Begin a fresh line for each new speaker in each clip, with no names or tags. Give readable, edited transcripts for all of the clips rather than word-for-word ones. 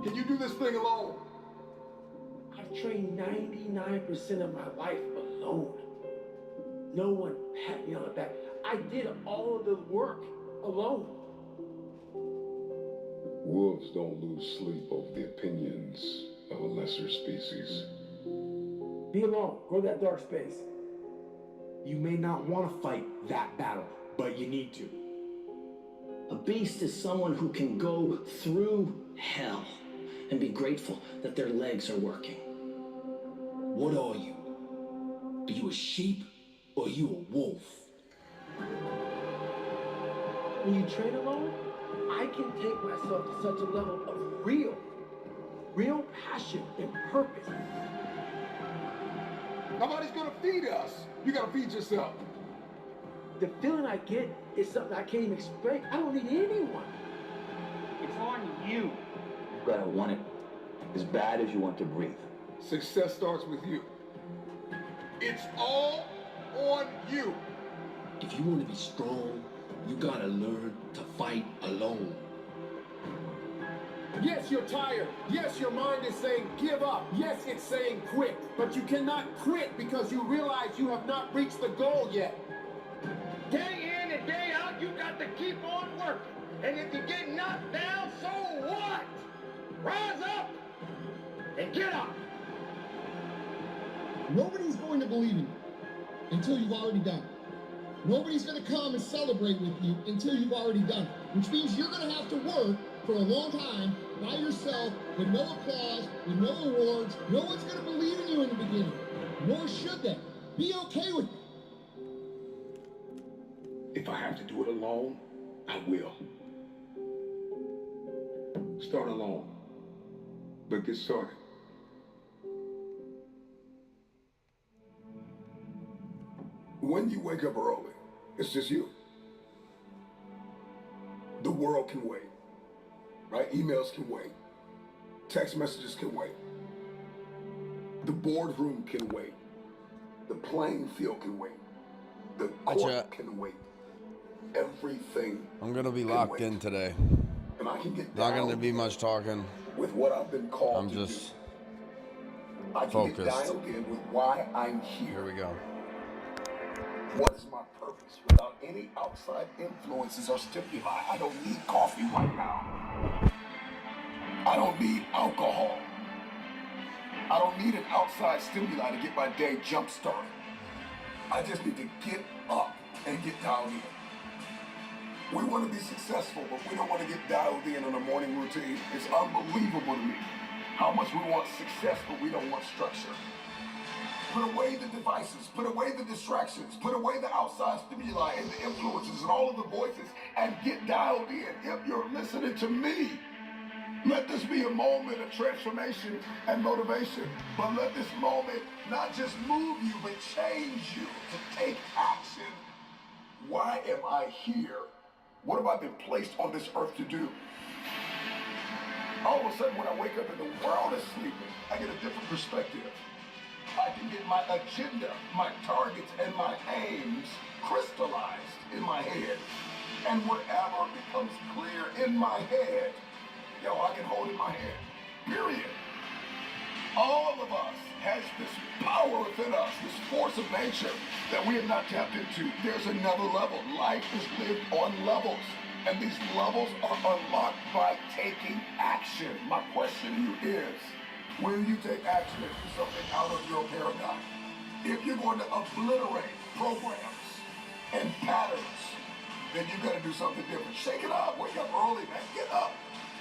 Can you do this thing alone?
I've trained 99% of my life alone. No one pat me on the back. I did all of the work alone.
Wolves don't lose sleep over the opinions of a lesser species.
Be alone. Go to that dark space.
You may not want to fight that battle, but you need to.
A beast is someone who can go through hell and be grateful that their legs are working.
What are you? Are you a sheep or are you a wolf?
When you train alone, I can take myself to such a level of real passion and purpose.
Nobody's gonna feed us. You gotta feed yourself.
The feeling I get is something I can't even explain. I don't need anyone.
It's on you.
You gotta want it as bad as you want to breathe.
Success starts with you. It's all on you.
If you want to be strong, you gotta learn to fight alone.
Yes, you're tired. Yes, your mind is saying give up. Yes, it's saying quit. But you cannot quit because you realize you have not reached the goal yet.
Day in and day out, you got to keep on working. And if you get knocked down, so what? Rise up and get up.
Nobody's going to believe in you until you've already done it. Nobody's going to come and celebrate with you until you've already done it, which means you're going to have to work for a long time by yourself with no applause, with no awards. No one's going to believe in you in the beginning, nor should they. Be okay with it.
If I have to do it alone, I will. Start alone, but get started. When you wake up early, it's just you. The world can wait, right? Emails can wait. Text messages can wait. The boardroom can wait. The playing field can wait. The court can wait. Everything.
I'm gonna be
can
locked
wait.
in today.
And I can get
Not
down
gonna be much talking.
with what I've been called
I'm
to
just
do. I can
focused.
get dialed in with why I'm
Here
here.
we go.
What is my purpose without any outside influences or stimuli? I don't need coffee right now. I don't need alcohol. I don't need an outside stimuli to get my day jump started. I just need to get up and get dialed in. We want to be successful, but we don't want to get dialed in on a morning routine. It's unbelievable to me how much we want success, but we don't want structure. Put away the devices, put away the distractions, put away the outside stimuli and the influences and all of the voices and get dialed in. If you're listening to me, let this be a moment of transformation and motivation, but let this moment not just move you, but change you to take action. Why am I here? What have I been placed on this earth to do? All of a sudden, when I wake up and the world is sleeping, I get a different perspective. I can get my agenda, my targets, and my aims crystallized in my head. And whatever becomes clear in my head, I can hold in my hand. Period. All of us has this power within us, this force of nature that we have not tapped into. There's another level. Life is lived on levels. And these levels are unlocked by taking action. My question to you is, will you take action and do something out of your paradigm? If you're going to obliterate programs and patterns, then you got to do something different. Shake it up. Wake up early, man. Get up.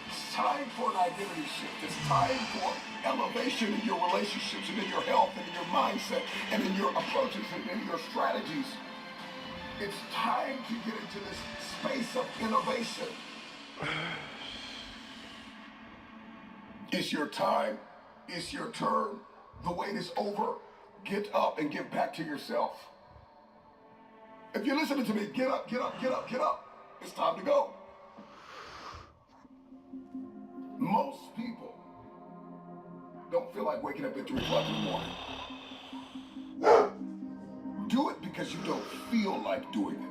It's time for an identity shift. It's time for elevation in your relationships and in your health and in your mindset and in your approaches and in your strategies. It's time to get into this space of innovation. It's your time. It's your turn. The wait is over. Get up and get back to yourself. If you're listening to me, get up, get up, get up, get up. It's time to go. Most people don't feel like waking up at 3 o'clock in the morning. Do it because you don't feel like doing it.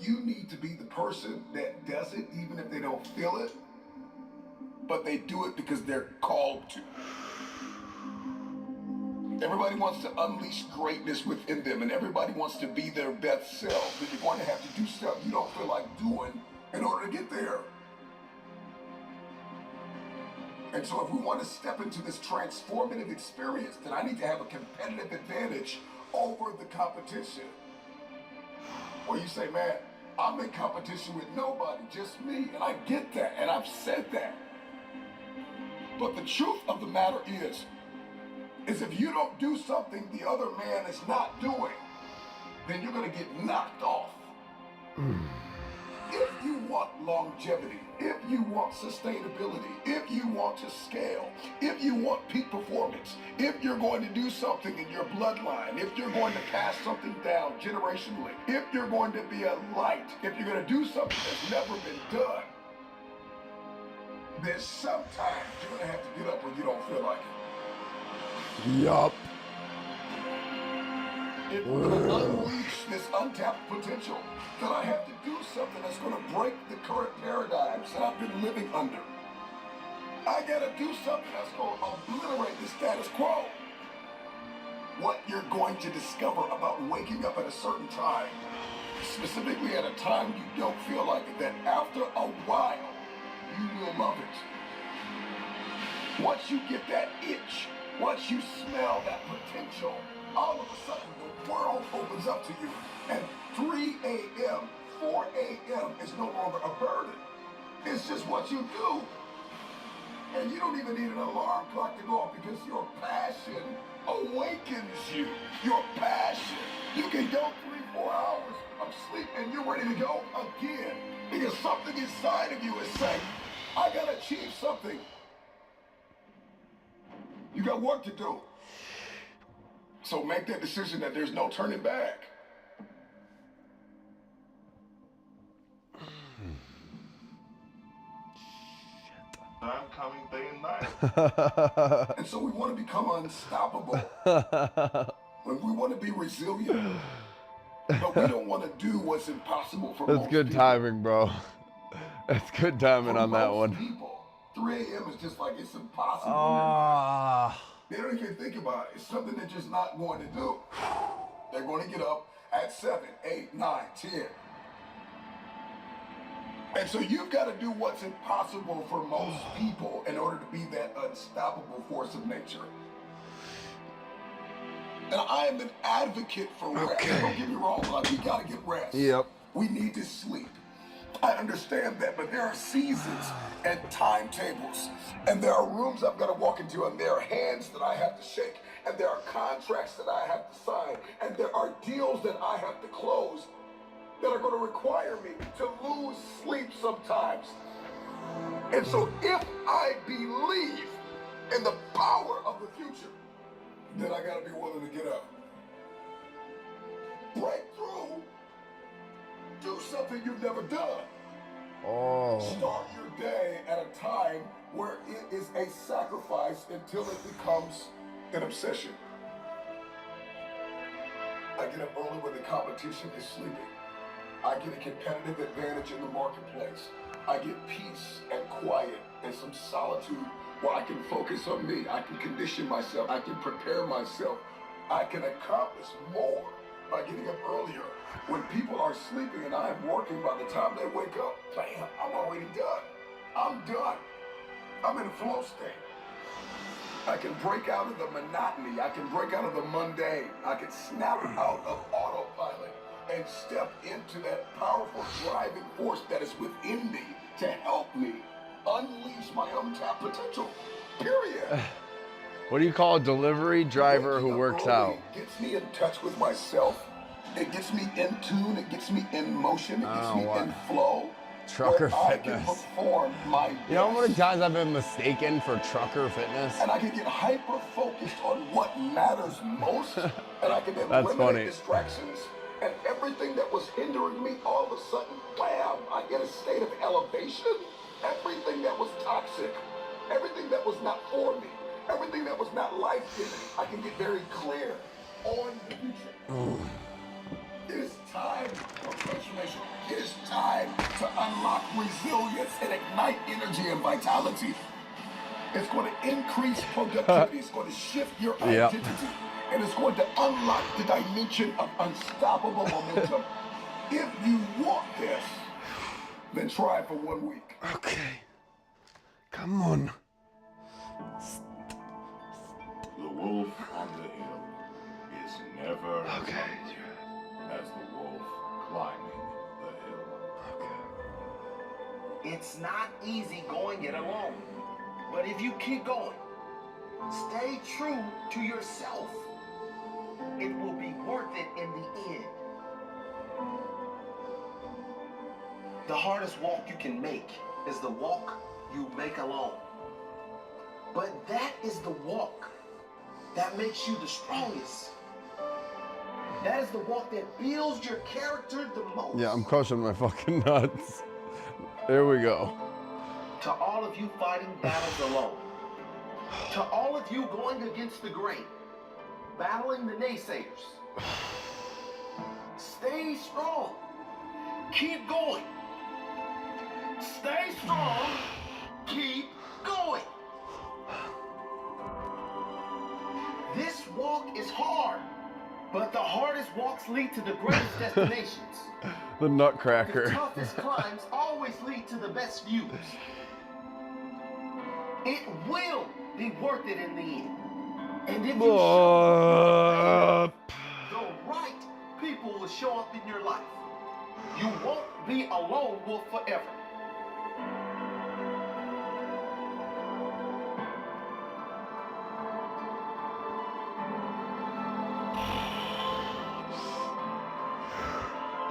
you need to be the person that does it even if they don't feel it, but they do it because they're called to. Everybody wants to unleash greatness within them, and everybody wants to be their best self, but you're going to have to do stuff you don't feel like doing in order to get there. And so if we want to step into this transformative experience, then I need to have a competitive advantage over the competition. Or you say, man, I'm in competition with nobody, just me. And I get that, and I've said that. But the truth of the matter is if you don't do something the other man is not doing, then you're going to get knocked off. If you want longevity, if you want sustainability, if you want to scale, if you want peak performance, if you're going to do something in your bloodline, if you're going to pass something down generationally, if you're going to be a light, if you're going to do something that's never been done, then sometimes you're going to have to get up when you don't feel like it.
Yup.
If we're going to unleash this untapped potential, then I have to do something that's going to break the current paradigms that I've been living under. I got to do something that's going to obliterate the status quo. What you're going to discover about waking up at a certain time, specifically at a time you don't feel like it, that after a while, you will love it. Once you get that itch, once you smell that potential, all of a sudden the world opens up to you. And 3 a.m., 4 a.m. is no longer a burden. It's just what you do. And you don't even need an alarm clock to go off because your passion awakens you. Your passion. You can go 3-4 hours of sleep and you're ready to go again. Because something inside of you is saying, I gotta achieve something. You got work to do. So make that decision that there's no turning back. I'm coming day and night. And so we want to become unstoppable. When we want to be resilient. But we don't want to do what's impossible for most people.
That's good timing, bro. That's good timing on that one.
People, 3 a.m. is just like it's impossible. They don't even think about it. It's something they're just not going to do. They're going to get up at 7, 8, 9, 10. And so you've got to do what's impossible for most people in order to be that unstoppable force of nature. And I am an advocate for rest. Don't get me wrong, like, we got to get rest.
Yep.
We need to sleep. I understand that, but there are seasons and timetables, and there are rooms I've got to walk into, and there are hands that I have to shake, and there are contracts that I have to sign, and there are deals that I have to close that are going to require me to lose sleep sometimes. And so if I believe in the power of the future, then I got to be willing to get up. Break through. Do something you've never done. Start your day at a time where it is a sacrifice until it becomes an obsession. I get up early when the competition is sleeping. I get a competitive advantage in the marketplace. I get peace and quiet and some solitude where I can focus on me. I can condition myself. I can prepare myself. I can accomplish more by getting up earlier. When people are sleeping and I'm working, by the time they wake up, bam, I'm already done. I'm done. I'm in a flow state. I can break out of the monotony. I can break out of the mundane. I can snap out of autopilot and step into that powerful driving force that is within me to help me unleash my untapped potential. Period.
What do you call a delivery driver who works out?
It gets me in touch with myself. It gets me in tune. It gets me in motion. It gets me in flow.
Trucker
where
fitness.
I can perform my best.
You know how many times I've been mistaken for trucker fitness?
And I can get hyper focused on what matters most. And I can then
That's
eliminate
funny.
distractions. And everything that was hindering me, all of a sudden, bam, I get a state of elevation. Everything that was toxic, everything that was not for me, everything that was not life-giving, I can get very clear on the future. It is time. time for transformation. It is time to unlock resilience and ignite energy and vitality. It's going to increase productivity. It's going to shift your
Yep.
identity. And it's going to unlock the dimension of unstoppable momentum. If you want this, then try it for 1 week.
Okay. Come on.
The wolf on the hill is never as hungry as the wolf climbing the hill.
It's not easy going it alone. But if you keep going, stay true to yourself, it will be worth it in the end. The hardest walk you can make is the walk you make alone. But that is the walk that makes you the strongest. That is the walk that builds your character the most.
Yeah, I'm crushing my fucking nuts. There we go.
To all of you fighting battles alone. To all of you going against the grain. Battling the naysayers. Stay strong. Keep going. Stay strong. Keep going. This walk is hard, but the hardest walks lead to the greatest destinations.
The
The
Nutcracker.
toughest climbs always lead to the best views. It will be worth it in the end. And if you show up, the right people will show up in your life. You won't be a lone wolf forever.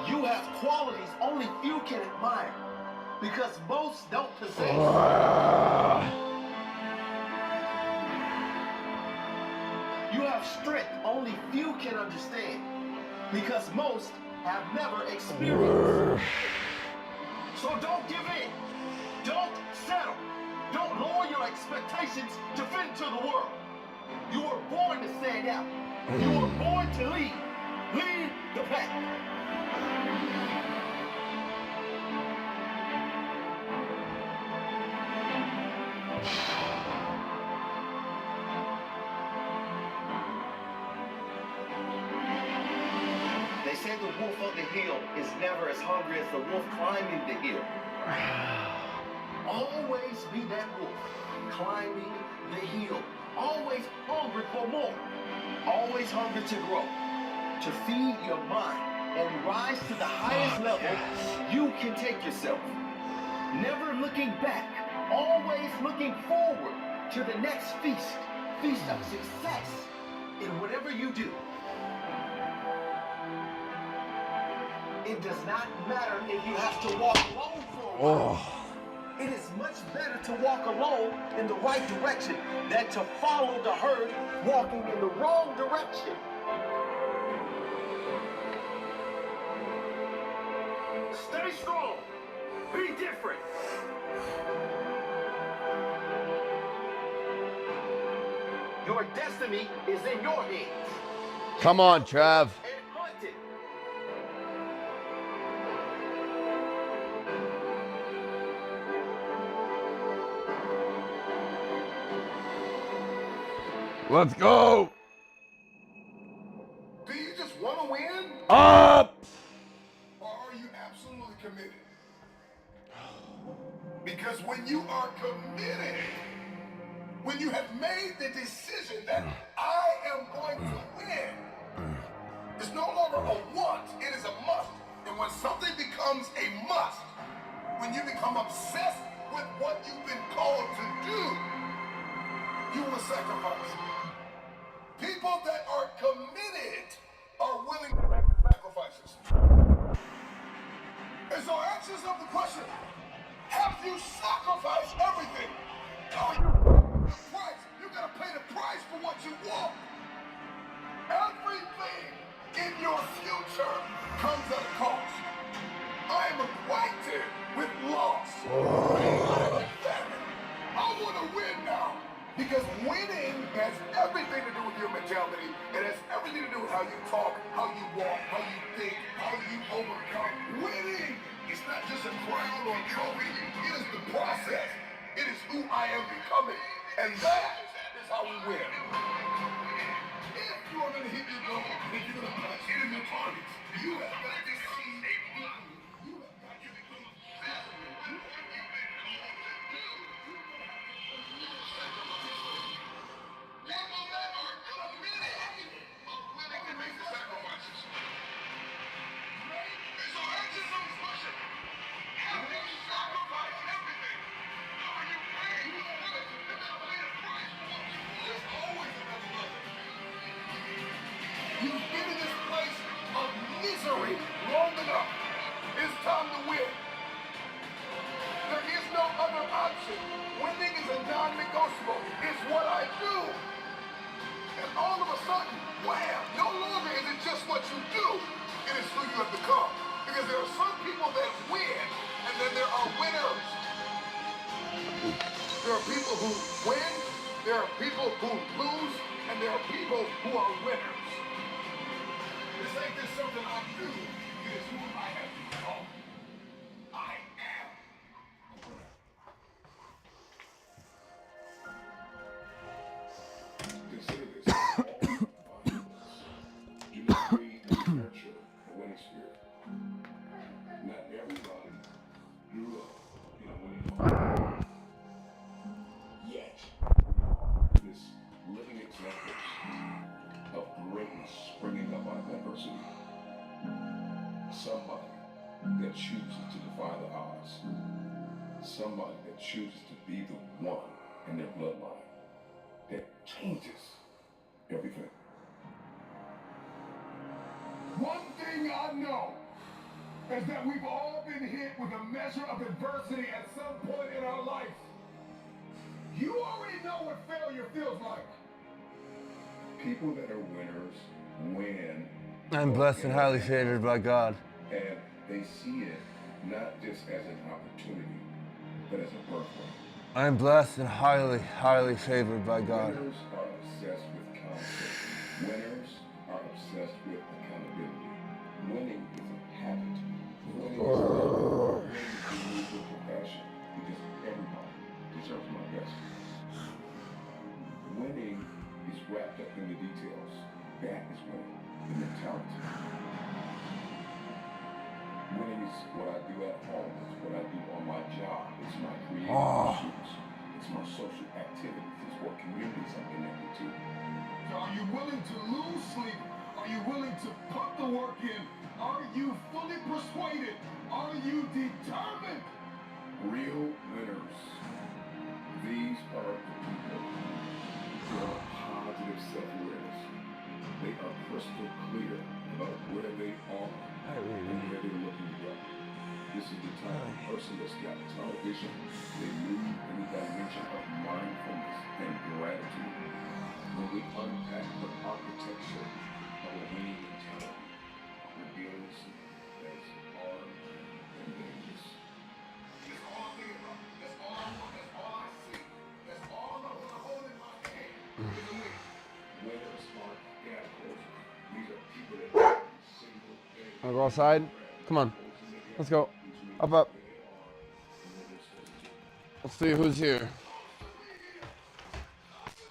You have qualities only few can admire, because most don't possess. You have strength only few can understand, because most have never experienced. So don't give in. Don't settle. Don't lower your expectations to fit into the world. You were born to stand out. You were born to lead. Lead the pack. They say the wolf on the hill is never as hungry as the wolf climbing the hill. Always be that wolf climbing the hill. Always hungry for more. Always hungry to grow. To feed your mind and rise to the highest level you can take yourself. Never looking back. Always looking forward to the next feast. Feast of success in whatever you do. It does not matter if you have to walk alone for a while. It is much better to walk alone in the right direction than to follow the herd walking in the wrong direction. Stay strong. Be different. Your destiny is in your hands.
Come on, Trav.
And hunt it.
Let's go.
Do you just want to win?
Up.
Or are you absolutely committed? Because when you are committed, when you have made the decision that I am going to win, it's no longer a want, it is a must. And when something becomes a must, when you become obsessed with what you've been called to do, you will sacrifice. People that are committed are willing to make sacrifices. And so ask yourself the question, have you sacrificed everything? Are you the price? You gotta pay the price for what you want. Everything in your future comes at a cost. I am acquainted with loss. I wanna win now. Because winning has everything to do with your mentality. It has everything to do with how you talk, how you walk, how you think, how you overcome. Winning is not just a crown or a trophy. It is the process. It is who I am becoming. And that is how we win. If you are going to hit your goal, if you're going to punch in your targets, you have got to see a plan. You have got to become a You've been in this place of misery long enough. It's time to win. There is no other option. Winning is a non-negotiable. It's what I do. And all of a sudden, wham, no longer is it just what you do. It is who you have become. Because there are some people that win, and then there are winners. There are people who win, there are people who lose, and there are people who are winners. This ain't just something I do. It is who I have become. I am a winner. Consider this. Do not breed and nurture a winning spirit. Not everybody grew up in a winning home. Yet, this living examples of greatness springing up out of adversity. Somebody that chooses to defy the odds. Somebody that chooses to be the one in their bloodline that changes everything. One thing I know is that we've all been hit with a measure of adversity at some point in our life. You already know what failure feels like. People that are winners win.
I'm blessed and highly favored by God.
And they see it not just as an opportunity, but as a birthright.
I'm blessed and highly, highly favored by God.
Winners are obsessed with accountability. Winners are obsessed with accountability. Winning is a habit. Winning is with compassion because everybody deserves my best. Winning is wrapped up in the details. That is winning, the mentality. Winning is what I do at home. It's what I do on my job. It's my creative pursuits. It's my social activities. It's what communities I'm connected to. So are you willing to lose sleep? Are you willing to put the work in? Are you fully persuaded? Are you determined? Real winners. These are the people who have positive self-awareness. They are crystal clear about where they are and where they're looking to go. This is the type of person that's got tunnel vision. They move in the dimension of mindfulness and gratitude. When we unpack the architecture of a winning mentality, reveals that it's hard and dangerous. That's all I think about. That's all I want. That's all I see. That's all I want to hold in my hand. Winners aren't gadflies. These are people that every single day.
Wanna go outside? Come on. Let's go. Up. Let's see who's here.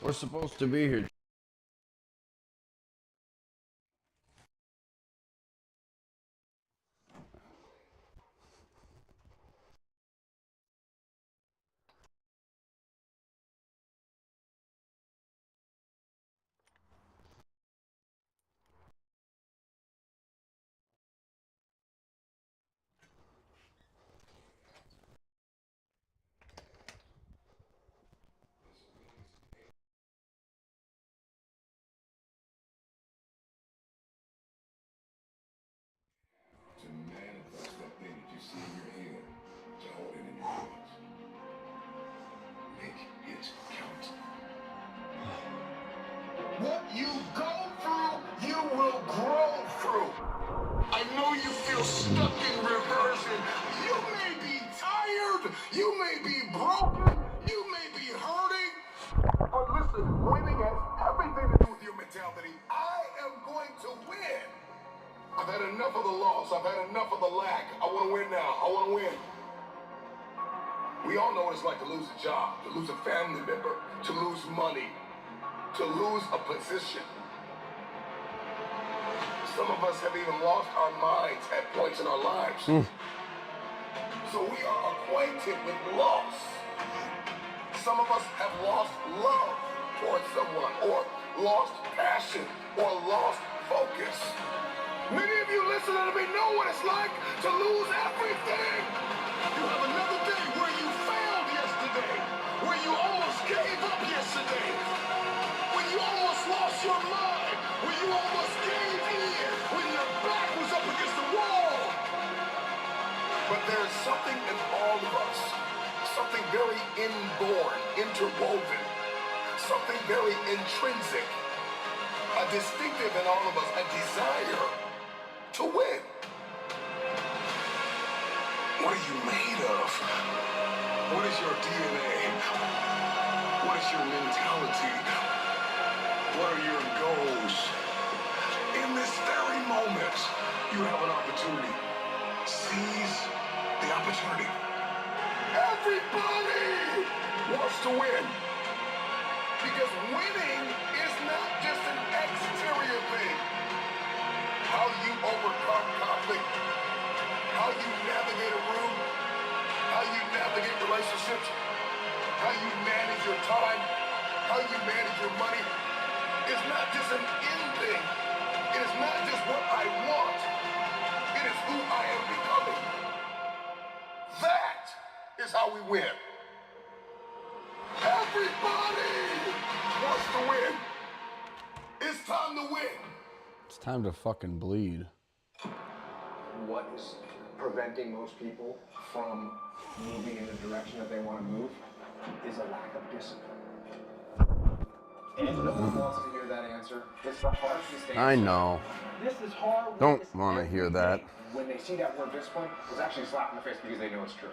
We're supposed to be here.
of the loss. I've had enough of the lack. I want to win now. I want to win. We all know what it's like to lose a job, to lose a family member, to lose money, to lose a position. Some of us have even lost our minds at points in our lives. So we are acquainted with loss. Some of us have lost love towards someone, or lost passion, or lost focus. Many of you listening to me know what it's like to lose everything. You have another day where you failed yesterday, where you almost gave up yesterday, where you almost lost your mind, where you almost gave in, when your back was up against the wall. But there's something in all of us, something very inborn, interwoven, something very intrinsic, a distinctive in all of us, a desire to win. What are you made of? What is your DNA? What is your mentality? What are your goals? In this very moment, you have an opportunity. Seize the opportunity. Everybody wants to win. Because winning is not just an exterior thing. How you overcome conflict, how you navigate a room, how you navigate relationships, how you manage your time, how you manage your money, is not just an end thing. It is not just what I want. It is who I am becoming. That is how we win. Everybody wants to win. It's time to win.
It's time to fucking bleed.
What is preventing most people from moving in the direction that they want to move is a lack of discipline. And no one wants to hear that answer. It's the harshest answer.
I know.
This is hard.
Don't want to hear that.
When they see that word discipline, it's actually a slap in the face because they know it's true.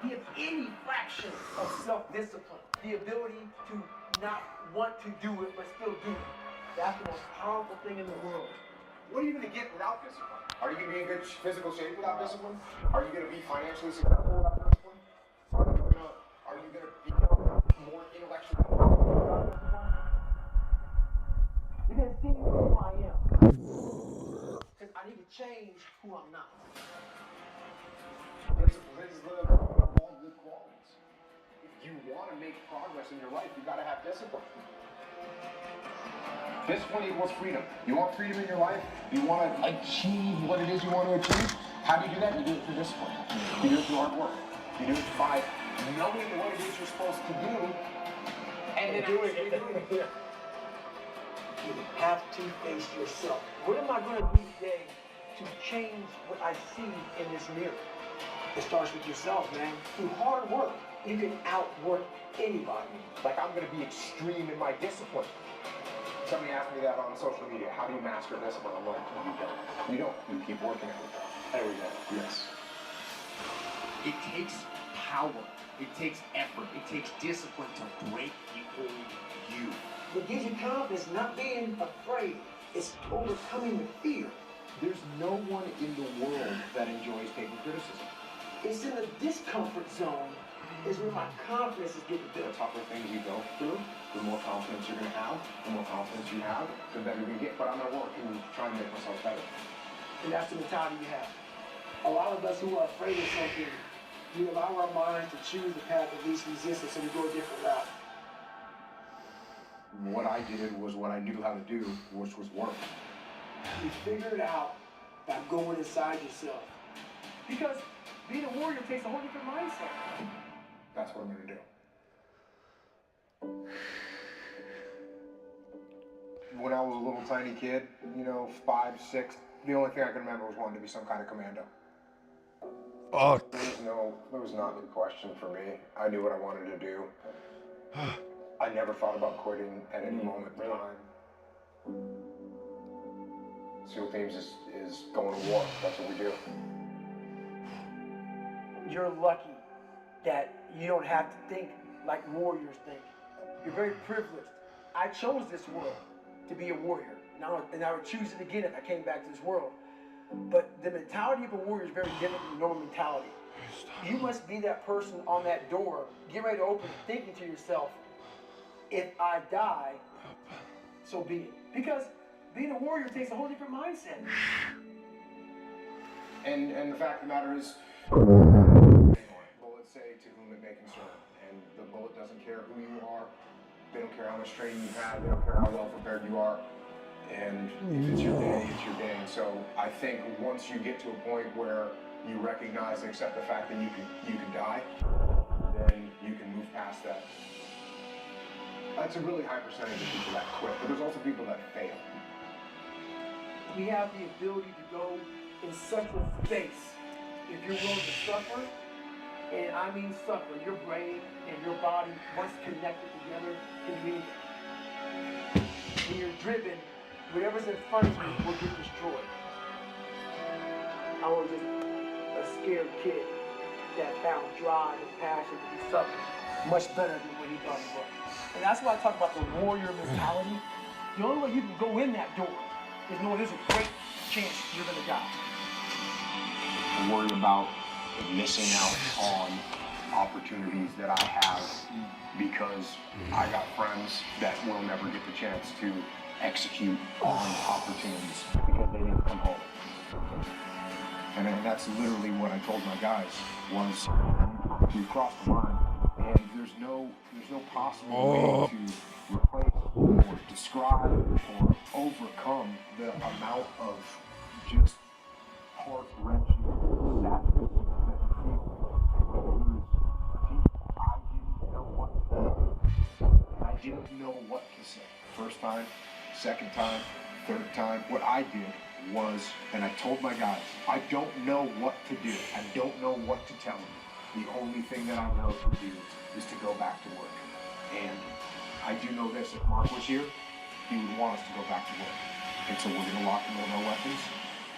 Give any fraction of self-discipline, the ability to not want to do it but still do it. That's the most powerful thing in the world.
What are you going to get without discipline? Are you going to be in good physical shape without discipline? Are you going to be financially successful without discipline? Are you going to become more intellectually without discipline?
You're going to see who I am. Because I need to change who I'm not.
Discipline is all good qualities. If you want to make progress in your life, you've got to have discipline. Discipline equals freedom. You want freedom in your life? You want to achieve what it is you want to achieve? How do you do that? You do it through discipline. You do it through hard work. You do it by knowing what it is you're supposed to do and then doing it.
You have to face yourself. What am I going to do today to change what I see in this mirror? It starts with yourself, man. Through hard work, you can outwork anybody.
Like, I'm going to be extreme in my discipline. Somebody asked me that on social media. How do you master discipline? I'm like, you don't. You don't. You keep working at it every day. Yes.
It takes power. It takes effort. It takes discipline to break the old you.
What gives you confidence, not being afraid, is overcoming the fear.
There's no one in the world that enjoys taking criticism.
It's in the discomfort zone is where my confidence is getting built.
The tougher things you go through, the more confidence you're going to have. The more confidence you have, the better you're going to get. But I'm going to work and try and make myself better.
And that's the mentality you have. A lot of us who are afraid of something, we allow our minds to choose the path of least resistance, so we go a different route.
What I did was what I knew how to do, which was work.
You figure it out by going inside yourself. Because being a warrior takes a whole different mindset.
That's what I'm going to do. When I was a little tiny kid, 5, 6, the only thing I can remember was wanting to be some kind of commando.
Fuck.
There was not a question for me. I knew what I wanted to do. I never thought about quitting at any moment in time. SEAL Teams is going to war. That's what we do.
You're lucky that you don't have to think like warriors think. You're very privileged. I chose this world to be a warrior. And I would choose it again if I came back to this world. But the mentality of a warrior is very different from normal mentality. You must be that person on that door, get ready to open, thinking to yourself, if I die, so be it. Because being a warrior takes a whole different mindset.
And the fact of the matter is, bullets say to whom it may concern. And the bullet doesn't care who you are. They don't care how much training you've had. They don't care how well prepared you are. And if it's your day, it's your day. And so I think once you get to a point where you recognize and accept the fact that you can die, then you can move past that. That's a really high percentage of people that quit, but there's also people that fail.
We have the ability to go in such a space if you're willing to suffer, and I mean suffer. Your brain and your body, once connected together, can do anything. When you're driven, whatever's in front of you will get destroyed. I was just a scared kid that found drive and passion to do something much better than what he thought he was. And that's why I talk about the warrior mentality. The only way you can go in that door is knowing there's a great chance you're gonna die.
I'm worried about missing out on opportunities that I have because I got friends that will never get the chance to execute on opportunities because they didn't come home. And that's literally what I told my guys was we crossed the line and there's no possible way to replace or describe or overcome the amount of just heart-wrenching sadness that you feel. I didn't know what to say. First time, second time, third time. What I did was, and I told my guys, I don't know what to do. I don't know what to tell them. The only thing that I know to do is to go back to work. And I do know this, if Mark was here, he would want us to go back to work. And so we're going to lock in all our weapons,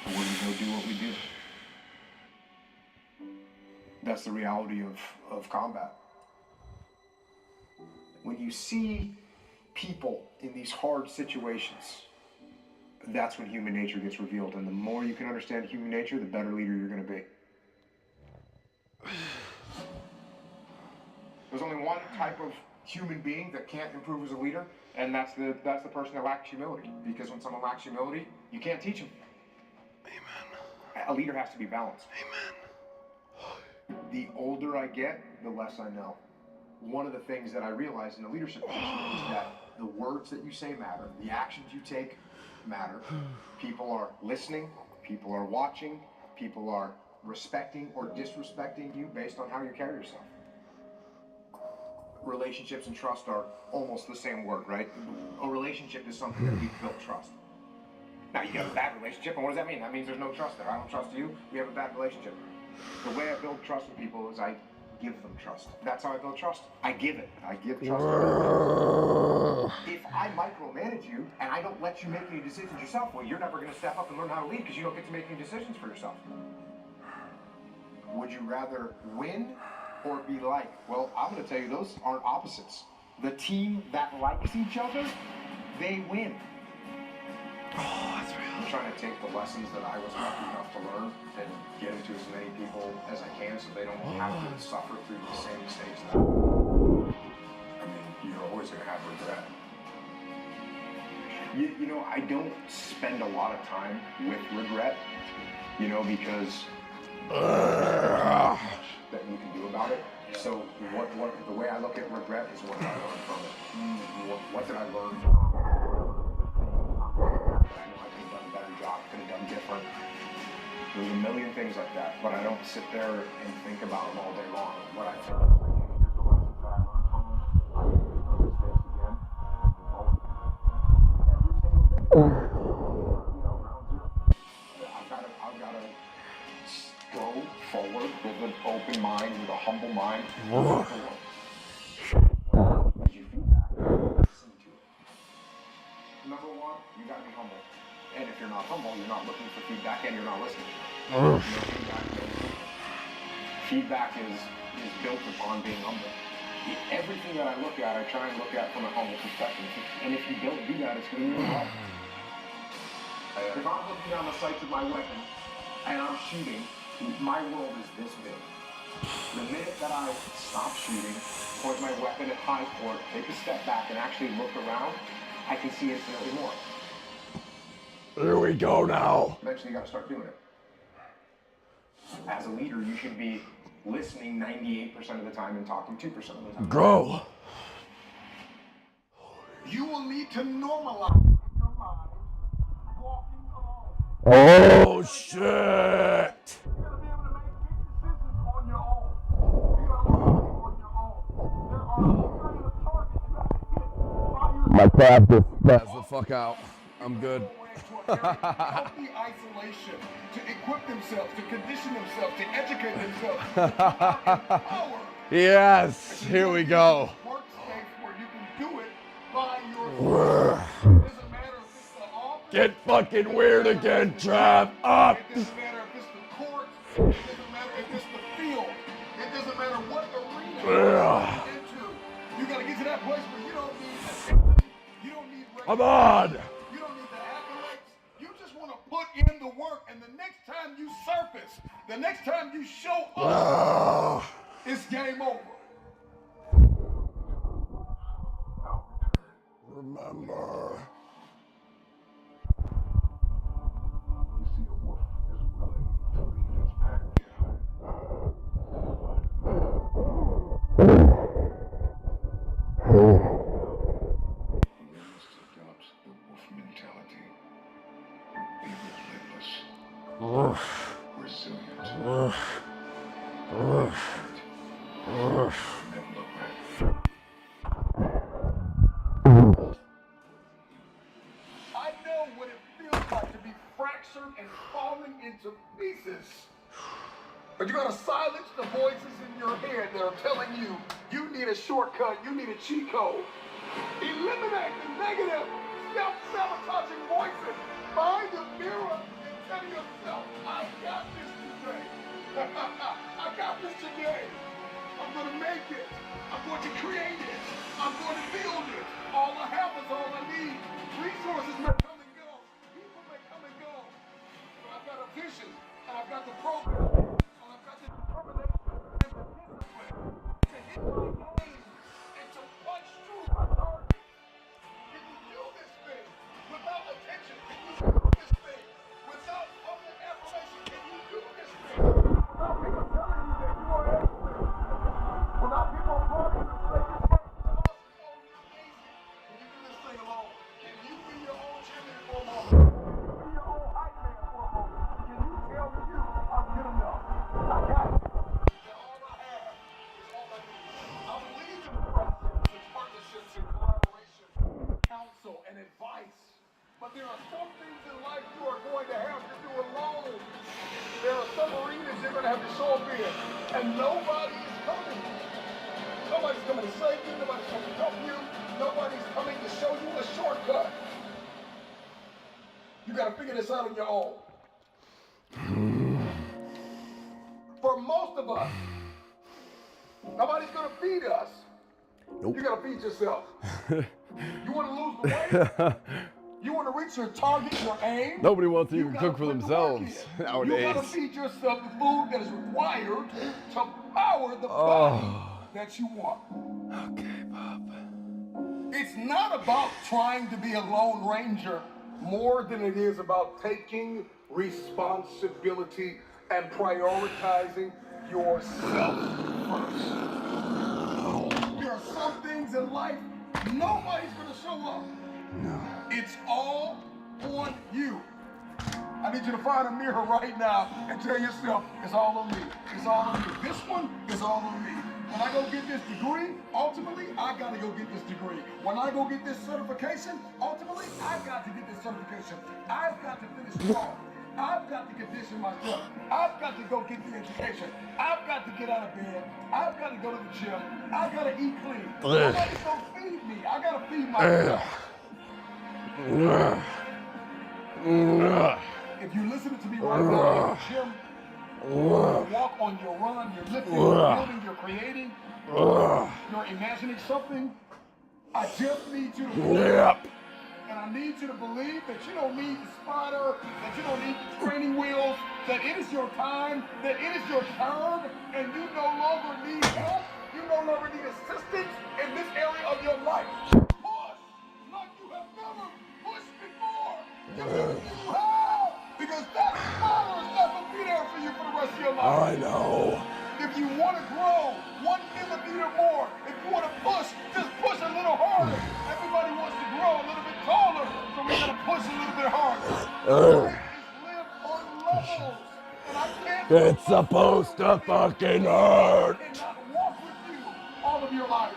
and we're going to go do what we do. That's the reality of combat. When you see people in these hard situations, that's when human nature gets revealed. And the more you can understand human nature, the better leader you're going to be. There's only one type of human being that can't improve as a leader, and that's the person that lacks humility. Because when someone lacks humility, you can't teach them. Amen. A leader has to be balanced. Amen. The older I get, the less I know. One of the things that I realized in the leadership position is that the words that you say matter, the actions you take matter. People are listening, people are watching, people are respecting or disrespecting you based on how you carry yourself. Relationships and trust are almost the same word, right? A relationship is something that we've built trust. Now you have a bad relationship, and what does that mean? That means there's no trust there. I don't trust you, we have a bad relationship. The way I build trust with people is I give them trust. That's how I build trust. I give it. I give trust. If I micromanage you and I don't let you make any decisions yourself, well, you're never going to step up and learn how to lead because you don't get to make any decisions for yourself. Would you rather win or be liked? Well, I'm going to tell you, those aren't opposites. The team that likes each other, they win. Oh, that's real. I'm trying to take the lessons that I was lucky enough to learn and get into as many people as I can so they don't have to suffer through the same mistakes that I mean, you're always going to have regret. You know, I don't spend a lot of time with regret, you know, because that you can do about it. So what the way I look at regret is what did I learn from it? What did I learn from it? I know I could have done a better job, could have done different. There's a million things like that, but I don't sit there and think about them all day long. What I think is, here's the lessons that I learned from them. I can make those mistakes again. Every single day. You know, ground zero. I've got to go forward with an open mind, with a humble mind. Number one, you got to be humble. And if you're not humble, you're not looking for feedback and you're not listening. Feedback is built upon being humble. Everything that I look at, I try and look at from a humble perspective. And if you don't do that, it's going to be a problem. If I'm looking down the sights of my weapon and I'm shooting, my world is this big. The minute that I stop shooting, point my weapon at high court, take a step back, and actually look around, I can see infinitely more.
Here we go now.
Eventually, you gotta start doing it. As a leader, you should be listening 98% of the time and talking 2% of the time.
Go.
You will need to normalize in your mind walking alone.
Oh shit!
You're gonna be able to make big decisions on your own. You're gonna learn on your own. There are a series of targets you have to hit by yourself.
My crab just passed the fuck out. I'm good.
Healthy isolation, to equip themselves, to condition themselves, to educate themselves, to empower.
Yes, here we go.
Workspace where you can do it by yourself. It doesn't matter if it's the office.
Get fucking weird again, Trav. Up.
It doesn't matter if it's the court. It doesn't matter if it's the field. It doesn't matter what arena you're into. You gotta get to that place where you don't need attention. You don't need
Come on.
You don't need the accolades. You just want to put in the work, and the next time you surface, the next time you show up, it's game over.
Remember.
You see, a wolf is willing to leave his pack behind. Awareness adopts the wolf mentality. Be relentless, resilient, never look back. I know what it feels like to be fractured and falling into pieces. But you gotta silence the voices in your head that are telling you you need a shortcut, you need a cheat code. Eliminate the negative, self-sabotaging voices. Find the mirror and tell yourself, I got this today. I got this today. I'm gonna make it. I'm going to create it. I'm going to build it. All I have is all I need. Resources may come and go. People may come and go. But I've got a vision, and I've got the program, and I've got the determination and the discipline to hit my goals and to punch through my target. Can you do this thing without attention? Can you do this thing without public affirmation? Can you do this thing without people telling you that you are excellent? Without people applauding and saying you're awesome, oh, you're amazing. Can you do this thing alone? Can you be your own champion for a moment? Can you be your own hype man for a moment? Can you tell you I'm good enough? I got it. And all I have is all I need. I believe in friendships and partnerships and collaboration, counsel and advice. But there are some things in life you are going to have to do alone. There are some arenas you're going to have to show up in, and nobody is coming. Nobody's coming to save you. Nobody's coming to help you. Nobody's coming to show you a shortcut. You got to figure this out on your own. For most of us, nobody's going to feed us.
Nope.
You got to feed yourself. You want to lose the weight? You want to reach your target, your aim?
Nobody wants to
You
even
gotta
cook for
put the work
themselves
in.
nowadays.
You gotta feed yourself the food that is required to power the body that you want.
Okay, Bob.
It's not about trying to be a lone ranger more than it is about taking responsibility and prioritizing yourself first. There are some things in life nobody's gonna show up.
No.
It's all on you. I need you to find a mirror right now and tell yourself, it's all on me. It's all on me. This one is all on me. When I go get this degree, ultimately, I gotta go get this degree. When I go get this certification, ultimately, I've got to get this certification. I've got to finish strong. I've got to condition myself. I've got to go get the education. I've got to get out of bed. I've got to go to the gym. I've got to eat clean. Nobody's gonna feed me. I gotta feed myself. If you're listening to me right now in the gym, you walk on your run, you're lifting, you're building, you're creating, you're imagining something, I just need you to and I need you to believe that you don't need the spotter, that you don't need the training wheels, that it is your time, that it is your turn, and you no longer need help, you no longer need assistance in this area of your life. Push like you have never pushed before. You have, because that spotter is not going to be there for you for the rest of your life.
I know.
If you want to grow 1 millimeter more, if you want to push, just push a little harder. Everybody wants to grow a little bit taller, so we're going to push a little bit harder. Life is lived on levels, and I can't
It's supposed to fucking hurt.
and not walk with you all of your life.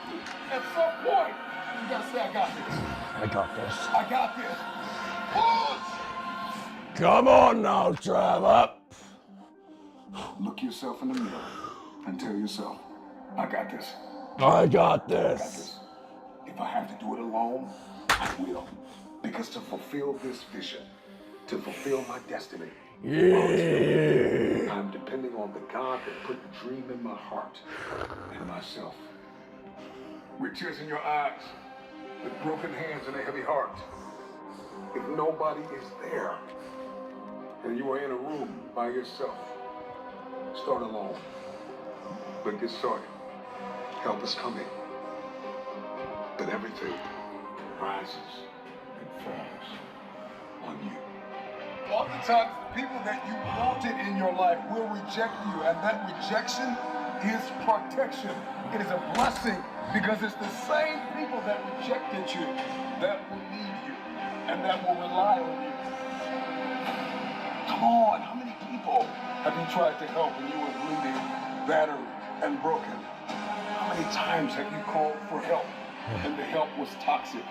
At some point, you got to say, I got this.
I got this.
I got this. Push!
Come on now, Trevor.
Look yourself in the mirror and tell yourself, I got this.
I got
I got
this.
this. If I have to do it alone, I will. Because to fulfill this vision, to fulfill my destiny,
Yeah.
I'm depending on the God that put the dream in my heart and myself. With tears in your eyes, with broken hands and a heavy heart. If nobody is there, and you are in a room by yourself, start alone. But get started. Help is coming. But everything rises and falls on you. Oftentimes, people that you wanted in your life will reject you, and that rejection is protection. It is a blessing because it's the same people that rejected you that will need you and that will rely on you. Come on, how many people have you tried to help when you were bleeding, battered, and broken? How many times have you called for help and the help was toxic?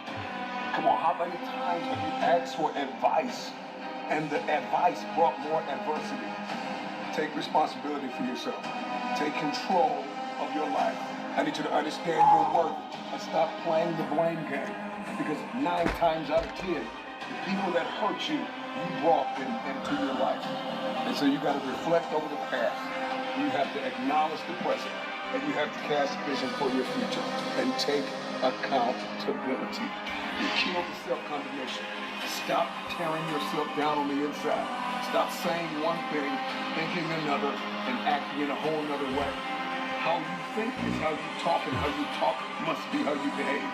Come on, how many times have you asked for advice and the advice brought more adversity? Take responsibility for yourself. Take control of your life. I need you to understand your worth and stop playing the blame game. Because 9 times out of 10, the people that hurt you, you brought them into your life. And so you got to reflect over the past. You have to acknowledge the present. And you have to cast vision for your future. And take accountability. You kill the self-condemnation. Stop tearing yourself down on the inside. Stop saying one thing, thinking another, and acting in a whole nother way. How you think is how you talk, and how you talk must be how you behave.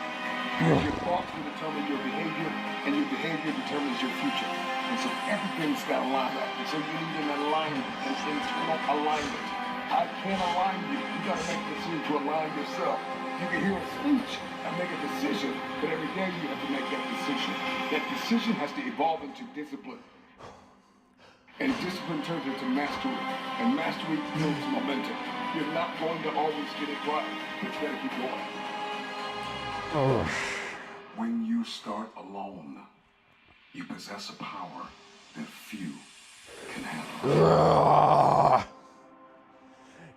Because your thoughts will determine your behavior, and your behavior determines your future. And so everything's got to line up. And so you need an alignment, an internal alignment. I can't align you. You got to make a decision to align yourself. You can hear a speech and make a decision, but every day you have to make that decision. That decision has to evolve into discipline. And discipline turns into mastery. And mastery builds momentum. You're not going to always get it right, but you better keep going. When you start alone, you possess a power that few can handle.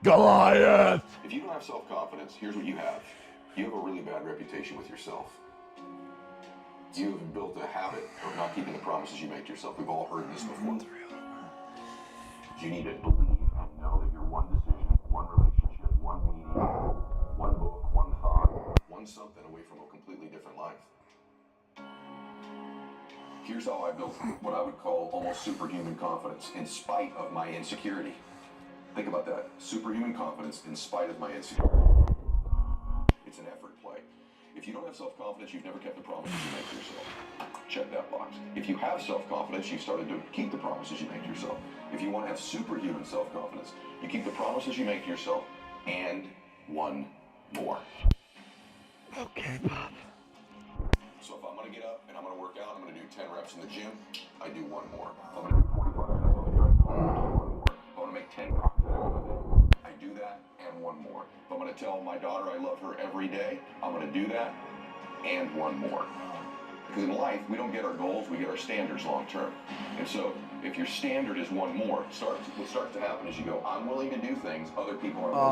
Goliath!
If you don't have self-confidence, here's what you have. You have a really bad reputation with yourself. You have built a habit of not keeping the promises you make to yourself. We've all heard this before. You need to believe and know that your one decision, one relationship, one meeting, one book, one thought, one something away from a completely different life. Here's how I built what I would call almost superhuman confidence in spite of my insecurity. Think about that. Superhuman confidence in spite of my insecurity. It's an effort play. If you don't have self-confidence, you've never kept the promises you make to yourself. Check that box. If you have self-confidence, you've started to keep the promises you make to yourself. If you want to have superhuman self-confidence, you keep the promises you make to yourself and one more.
Okay, Bob.
So if I'm going to get up and I'm going to work out, I'm going to do 10 reps in the gym, I do one more. If I'm going to do 45 minutes on the treadmill, I do one more. If I want to make 10 cocktails, I do that and one more. If I'm going to tell my daughter I love her every day, I'm going to do that and one more. Because in life, we don't get our goals, we get our standards long term. And so if your standard is one more, what starts to happen is you go, I'm willing to do things other people aren't willing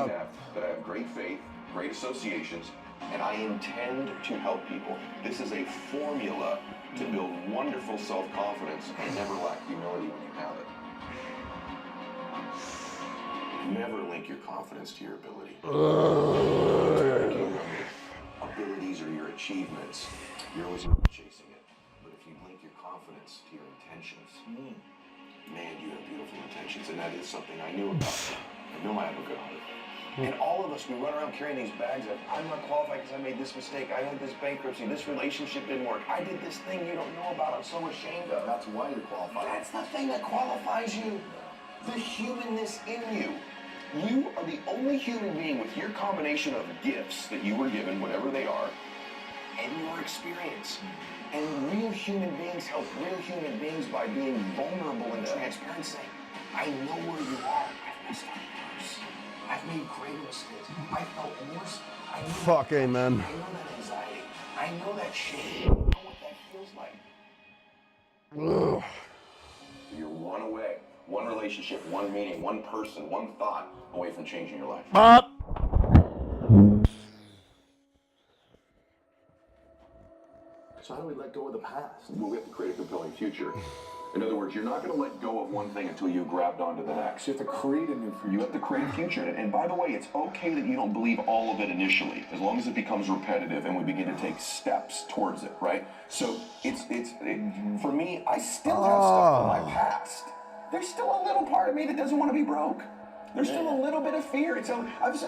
to do. That I have great faith, great associations, and I intend to help people. This is a formula to build wonderful self-confidence and never lack humility when you have it. Never link your confidence to your ability. Abilities or to your achievements, you're always going to be chasing it. But if you link your confidence to your intentions, man, you have beautiful intentions, and that is something I knew about. I know I have a good heart. And all of us, we run around carrying these bags of, I'm not qualified because I made this mistake, I had this bankruptcy, this relationship didn't work, I did this thing you don't know about, I'm so ashamed of.
That's why you're qualified.
That's the thing that qualifies you. The humanness in you. You are the only human being with your combination of gifts that you were given, whatever they are, and your experience. And real human beings help real human beings by being vulnerable and transparent, saying, I know where you are. I've messed up worse. I've made greater mistakes. I felt worse. I know
Fuck, amen.
I know that anxiety. I know that shame. I know what that feels like.
Ugh.
You're one away, one relationship, one meeting, one person, one thought away from changing your life.
So how do we let go of the past?
Well, we have to create a compelling future. In other words, you're not going to let go of one thing until you grabbed onto the next.
You have to create a new future.
You have to create a future. And by the way, it's okay that you don't believe all of it initially, as long as it becomes repetitive and we begin to take steps towards it, right? So for me, I still have stuff from my past. There's still a little part of me that doesn't want to be broke. There's still a little bit of fear.
But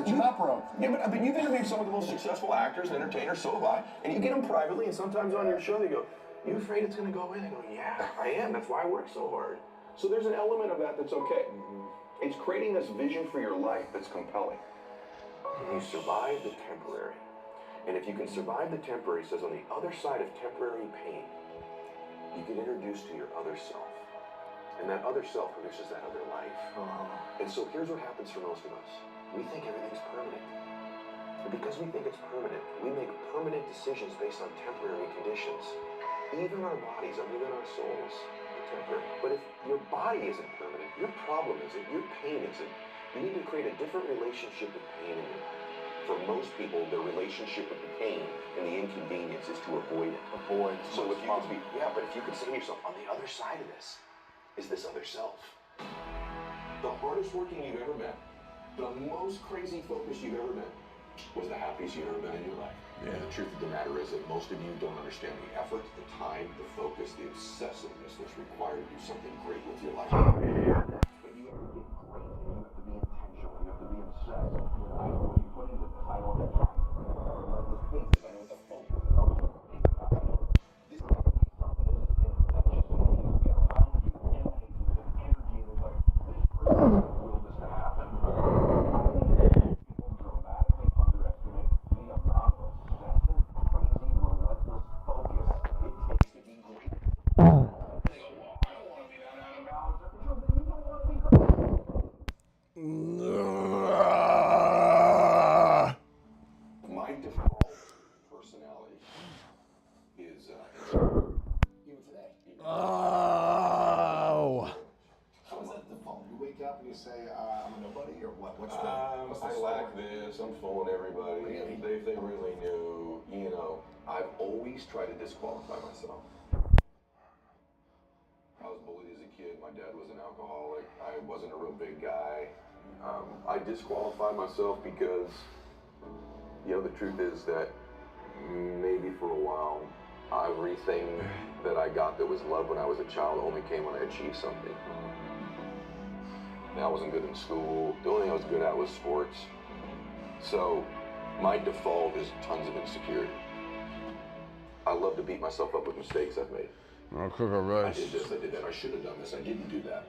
you're not broke.
Yeah, but you've interviewed some of the most successful actors and entertainers, so have I. And you get them privately, and sometimes on your show they go, you afraid it's going to go away? They go, yeah, I am. That's why I work so hard. So there's an element of that that's okay. It's creating this vision for your life that's compelling. And you survive the temporary. And if you can survive the temporary, it says on the other side of temporary pain, you get introduced to your other self. And that other self produces that other life. And so here's what happens for most of us. We think everything's permanent. And because we think it's permanent, we make permanent decisions based on temporary conditions. Even our bodies, or even our souls, are temporary. But if your body isn't permanent, your problem isn't, your pain isn't, you need to create a different relationship with pain in your life. For most people, their relationship with the pain and the inconvenience is to avoid it. So if you could be, but if you could say to yourself, on the other side of this is this other self. The hardest working you've ever met, the most crazy focus you've ever been, was the happiest you've ever been in your life. Yeah. And the truth of the matter is that most of you don't understand the effort, the time, the focus, the obsessiveness that's required to do something great with your life. But you have to get great, and you have to be intentional, you have to be obsessed. I know what you put into this, I know what the pace is, I know what the focus is, I know what this is something that's infectious, and you get around you, emanate with an energy, and it's like, this person will this to happen. People dramatically underestimate the amount of obsessive, crazy, relentless focus it takes to be great. They go, well, I don't want to be that out of balance. Then you don't want to be great. My default personality is even today.
Oh.
How is that default? You wake up and you say, I'm a nobody, or what? What's the
I lack this, I'm fooling everybody.
Really?
If they really knew, I've always tried to disqualify myself. I was bullied as a kid, my dad was an alcoholic, I wasn't a real big guy. I disqualified myself because, the truth is that maybe for a while, everything that I got that was love when I was a child only came when I achieved something. I wasn't good in school. The only thing I was good at was sports. So my default is tons of insecurity. I love to beat myself up with mistakes I've made.
I'll cook a rice.
I did this, I did that, I should have done this, I didn't do that.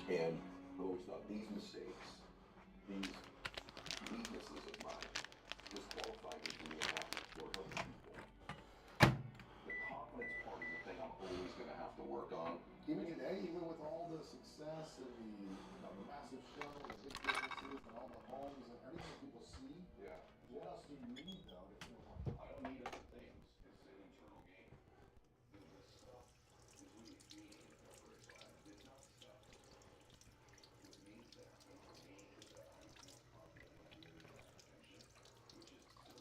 And I always thought these mistakes, these weaknesses of mine, disqualify me from being happy for other people. The confidence part is the thing I'm always going to have to work on.
Even today, even with all the success and the massive show, the big businesses, and all the homes and everything people see, what else do you need though to feel like?
I don't need other things. It's an internal game. The stuff is really being in the temporary life. It's not stuff. What means that for me is that I'm more confident when I'm living that attention, which is so,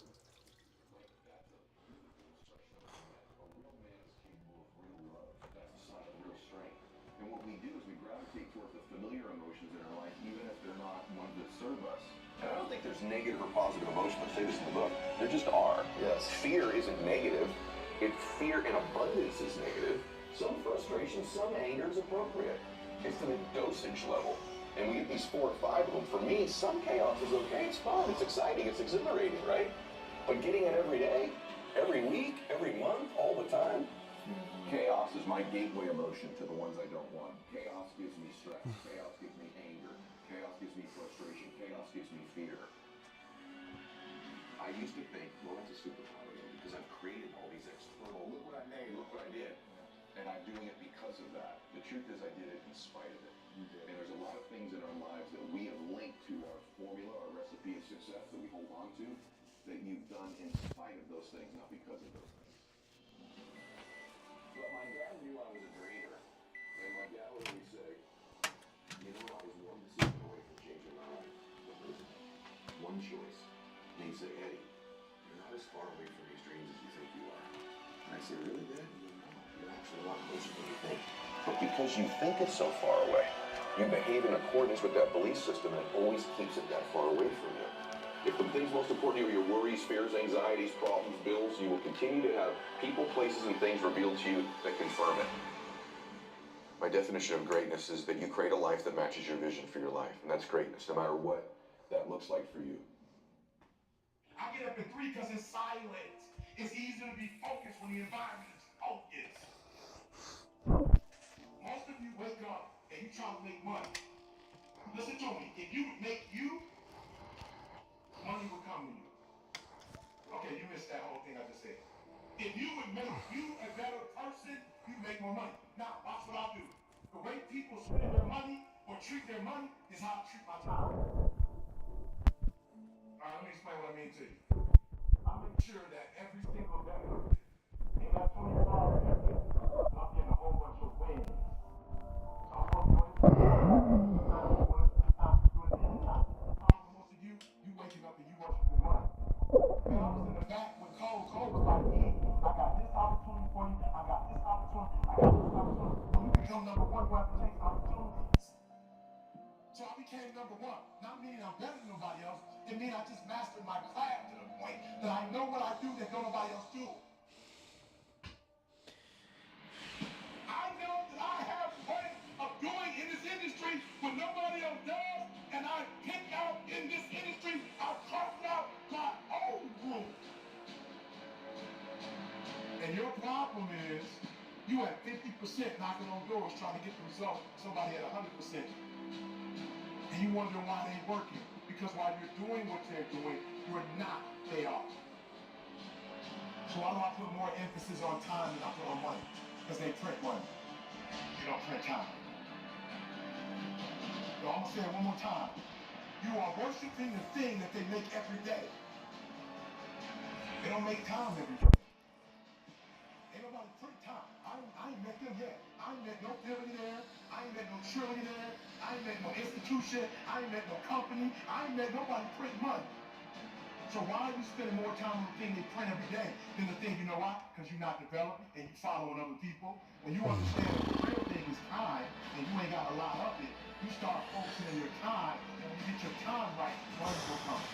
like, that's a beautiful expression of that a real man is capable of real love. That's a sign of real strength. And what we do is we gravitate towards the familiar emotions in our life, even if they're not ones that serve us. And I don't think there's that's negative or positive emotion. I say this in the book. There just are. Yes. Fear isn't negative. If fear in abundance is negative, some frustration, some anger is appropriate. It's to the dosage level. And we get these 4 or 5 of them. For me, some chaos is okay. It's fun. It's exciting. It's exhilarating, right? But getting it every day, every week, every month, all the time, chaos is my gateway emotion to the ones I don't want. Chaos gives me stress. Chaos gives me anger. Chaos gives me frustration. Chaos gives me fear. I used to think, well, that's a superpower because I've created all these external, look what I made, look what I did. And I'm doing it because of that. The truth is I did it in spite of it. And there's a lot of things in our lives that we have linked to our formula, our recipe of success that we hold on to, that you've done in spite of those things, not because of those things. But my dad knew I was a dreamer. And my dad would always say, you know, I was one decision away from changing my life. One choice. And he'd say, Eddie, you're not as far away from these dreams as you think you are. And I say, really, Dad? You're actually a lot closer than you think. But because you think it's so far away, you behave in accordance with that belief system, and it always keeps it that far away from you. If the things most important to you are your worries, fears, anxieties, problems, bills, you will continue to have people, places, and things revealed to you that confirm it. My definition of greatness is that you create a life that matches your vision for your life, and that's greatness, no matter what that looks like for you.
I get up at 3 because it's silent. It's easier to be focused when the environment is focused. Most of you wake up and you try to make money. Listen to me. If you would make you, money would come to you. Okay, you missed that whole thing I just said. If you would make you a better person, you make more money. Now, watch what I do. The way people spend their money or treat their money is how I treat my time. All right, let me explain what I mean to you. I make sure that every single day, in that 24 hours, I'm getting a whole bunch of wins. So I'm working on it. Most of you waking up and you working for money. And I was in the back with Cole. Cole was like, hey, I got this opportunity for you. I got this opportunity. I got this opportunity. When you become number one, you have to take opportunities. So I became number one. Not meaning I'm better than nobody else. It means I just mastered my craft to the point that I know what I do that nobody else do. I know that I have ways of doing in this industry what nobody else does, and I pick out in this industry, I carved out my own group. And your problem is, you at 50% knocking on doors trying to get the result, somebody at 100%. And you wonder why they ain't working. Because while you're doing what they're doing, you're not, they are. So why do I put more emphasis on time than I put on money? Because they print money. You don't print time. So I'm gonna say it one more time. You are worshiping the thing that they make every day. They don't make time every day. Ain't nobody print time. I ain't met them yet. I ain't met no billionaire. I ain't met no trillionaire. I ain't met no institution. I ain't met no company. I ain't met nobody print money. So why are you spending more time on the thing they print every day than the thing, you know why? Because you're not developed and you following other people. When you understand that the real thing is time and you ain't got a lot of it, you start focusing on your time, and when you get your time right, money will come.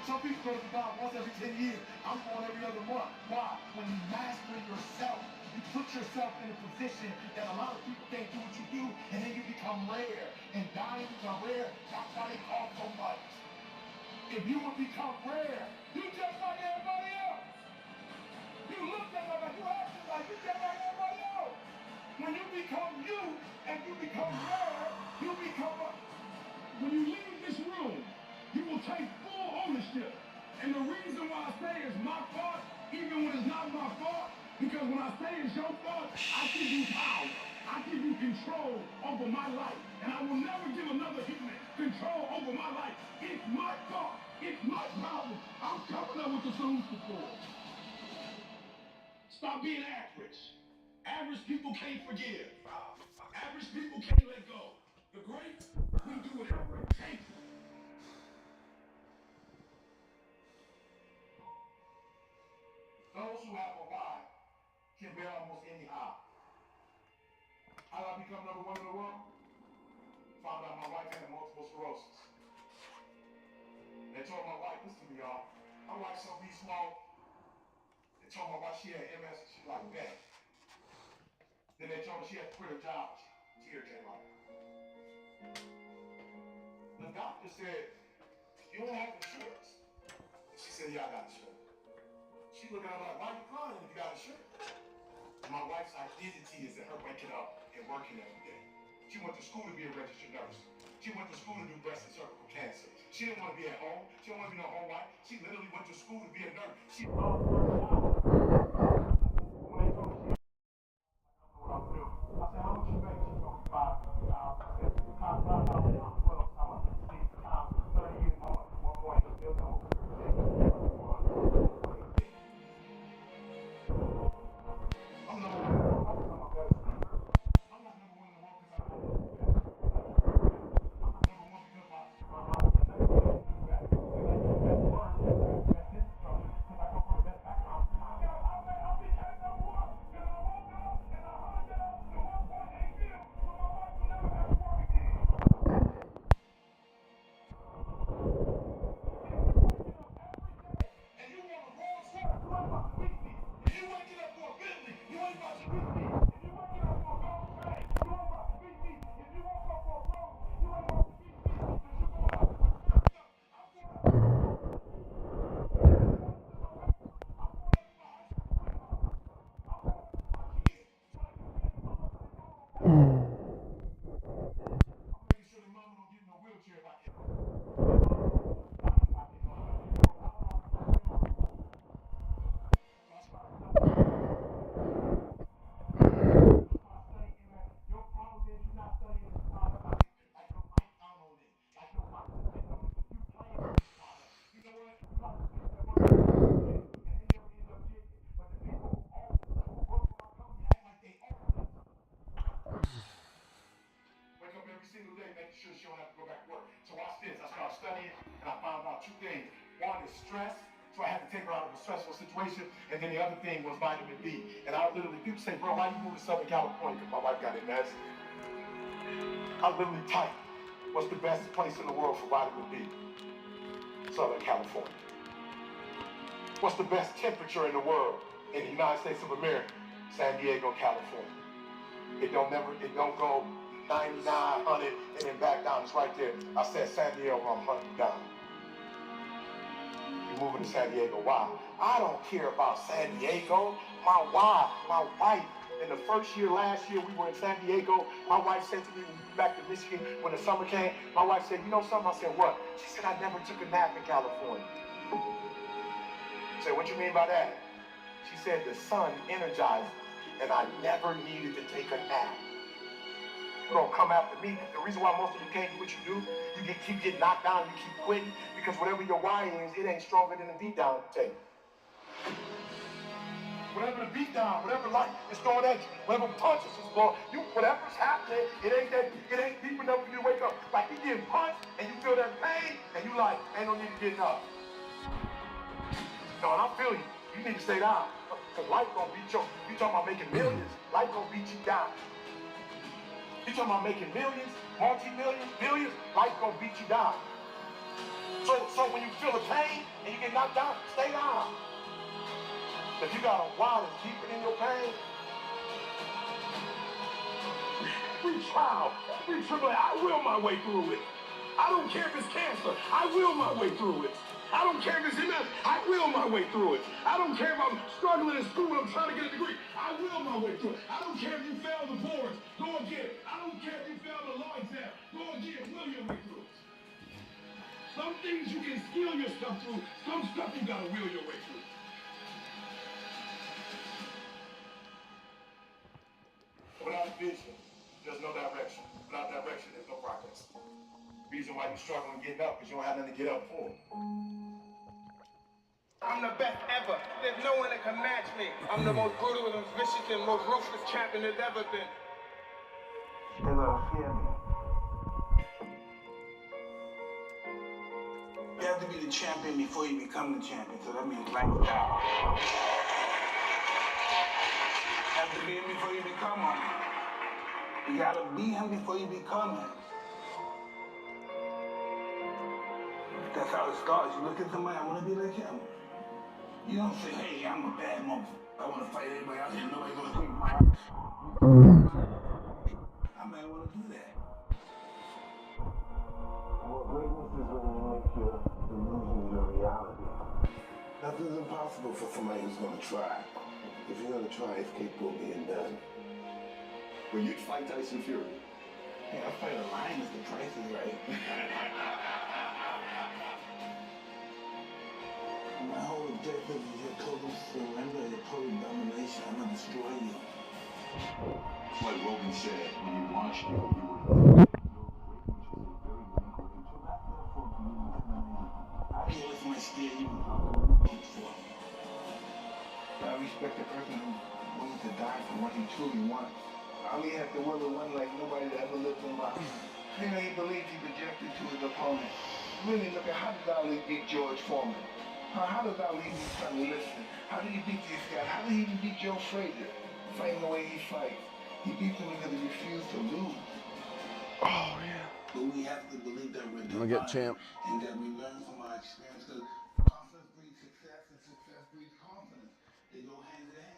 Some people go to God once every 10 years. I'm going every other month. Why? When you master yourself, you put yourself in a position that a lot of people can't do what you do, and then you become rare. And dying become rare. That's why they cost so much. If you would become rare, you just like everybody else. You look at them like you acting like you just like everybody else. When you become you and you become rare, you become a... When you leave this room, you will take full ownership. And the reason why I say it's my fault, even when it's not my fault, because when I say it's your fault, I give you power. I give you control over my life. And I will never give another human control over my life. It's my fault. It's my problem. I'm coming up with the solution for it. Stop being average. Average people can't forgive. Average people can't let go. The great, we do whatever it takes. Those who have a why can bear almost any how. How did I become number one in the world? Found out my wife had multiple sclerosis. They told my wife, listen to me, y'all. My wife's so be small. They told my wife she had MS. She's like, man. Then they told her she had to quit her job. Tears came out. The doctor said, you don't have insurance. She said, yeah, I got insurance. She looking at me like, why are you crying if you got insurance? And my wife's identity is in her waking up and working every day. She went to school to be a registered nurse. She went to school to do breast and cervical cancer. She didn't want to be at home. She didn't want to be no home wife. She literally went to school to be a nurse. She loved her job. When they told me, I know what I'm doing. I said, how much you make? She told me $5,000. I said, $5,000 on 12 times 16 times 30 years on 1 point. Still don't. I'm number one in the world. I'm a better speaker. I'm not number one in the world because I'm not the best. I'm not number one because my and then the other thing was vitamin D. And I literally, people say, bro, why you move to Southern California? Because my wife got MS. I literally type, what's the best place in the world for vitamin D? Southern California. What's the best temperature in the world in the United States of America? San Diego, California. It don't go 99, 100, and then back down. It's right there. I said San Diego, I'm 100 down. You're moving to San Diego. Why? I don't care about San Diego. My wife, in the first year, last year, we were in San Diego. My wife said to me, when we were back to Michigan, when the summer came, my wife said, you know something? I said, what? She said, I never took a nap in California. I said, what you mean by that? She said, the sun energized me, and I never needed to take a nap. You're gonna come after me. The reason why most of you can't do what you do, you keep getting knocked down, you keep quitting, because whatever your why is, it ain't stronger than the beat down you take. Whatever the beat down, whatever life is throwing at you, whatever punches is blowing, whatever's happening, it ain't deep enough for you to wake up. Like you getting punched and you feel that pain, and you like, ain't no need to get up. No, and I feel you. You need to stay down. Because life gonna beat you. You talking about making millions, life gonna beat you down. You talking about making millions, multi-millions, billions, life gonna beat you down. So when you feel the pain and you get knocked down, stay down. If you got a why that's deeper than your pain, every trial, every tribulation, I will my way through it. I don't care if it's cancer, I will my way through it. I don't care if it's MS, I will my way through it. I don't care if I'm struggling in school and I'm trying to get a degree, I will my way through it. I don't care if you fail the boards, go again. I don't care if you fail the law exam, go again, will your way through it. Some things you can skill yourself through, some stuff you gotta will your way through. Without vision, there's no direction. Without direction, there's no progress. Reason why you're struggling getting up because you don't have nothing to get up for.
I'm the best ever. There's no one that can match me. I'm the most brutal and vicious and most ruthless champion there's ever been.
They love fear me.
You have to be the champion before you become the champion, so that means rank down. You have to be him before you become one. You gotta be him before you become him. You That's how it starts. You look at somebody, I want to be like him. You don't say, hey, I'm a bad motherfucker. I want to fight everybody out here. Nobody's going to take my heart. I might want to do that. Well, greatness is when you make your illusion your reality. Nothing's impossible for somebody who's going to try. If you're going to try, it's capable of being done.
Well, you'd fight Tyson Fury.
Hey, I'll fight a lion if the price is right. My whole objective is your total surrender, your total domination. I'm going to destroy you.
Like Rogan said, when you launched you were...
I feel it's my steer you for. I respect the person who's willing to die for what he truly wants. Ali had to will one like nobody that ever lived in life. You know, he believed he projected to his opponent. Really, look at how did Ali beat George Foreman? How does Ali beat Sonny Liston? How did he beat these guys? How did he even beat Joe Frazier? Fighting the way he fights. He beat them because he refused to lose.
Oh, yeah.
But we have to believe that we're
I'm gonna get champ.
and that we learn from our experience, because confidence breeds success and success breeds confidence. They go hand in hand.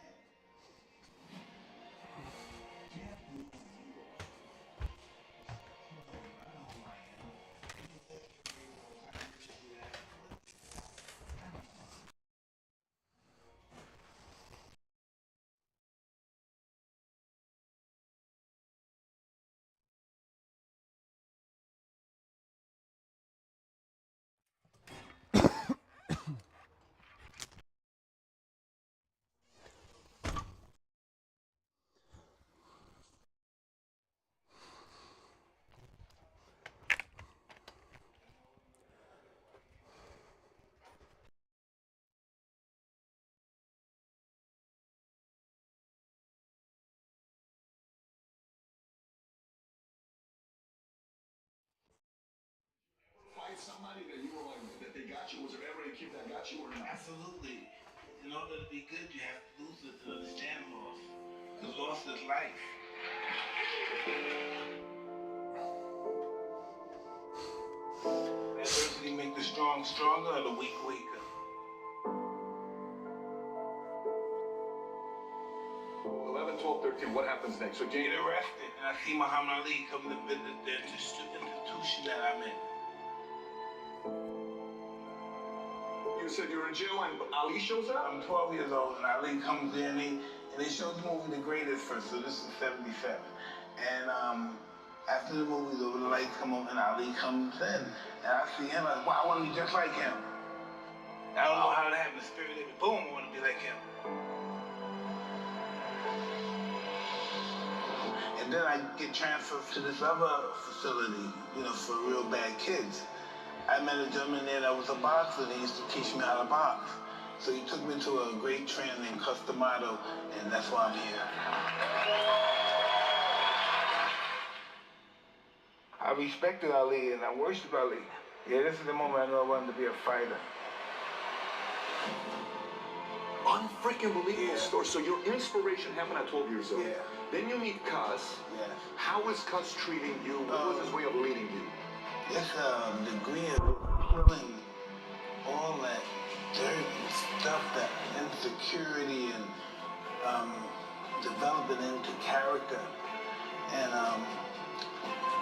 Somebody that you were like, that they got you? Was there ever a kid that got you or not?
Absolutely. In order to be good, you have to lose it to understand loss. Because loss is life. Adversity make the strong stronger or the weak weaker.
11, 12, 13, what happens next? So
Get arrested, and I see Muhammad Ali come to visit the institution that I'm in.
You said you were in jail and Ali shows up?
I'm 12 years old and Ali comes in and they showed the movie The Greatest first, so this is 77. And after the movie, the lights come on and Ali comes in. And I see him, I wow, I want to be just like him. I don't know how to have the spirit in me. Boom, I want to be like him. And then I get transferred to this other facility, you know, for real bad kids. I met a gentleman there that was a boxer and he used to teach me how to box. So he took me to a great trainer named Customato, and that's why I'm here. I respected Ali and I worshiped Ali. Yeah, this is the moment I know I wanted to be a fighter.
Unfreaking believable story. So your inspiration happened at 12 years old.
Yeah.
Then you meet Cus.
Yeah.
How is Cus treating you? What was his way of leading you?
It's a degree of killing all that dirt and stuff, that insecurity, and developing into character. And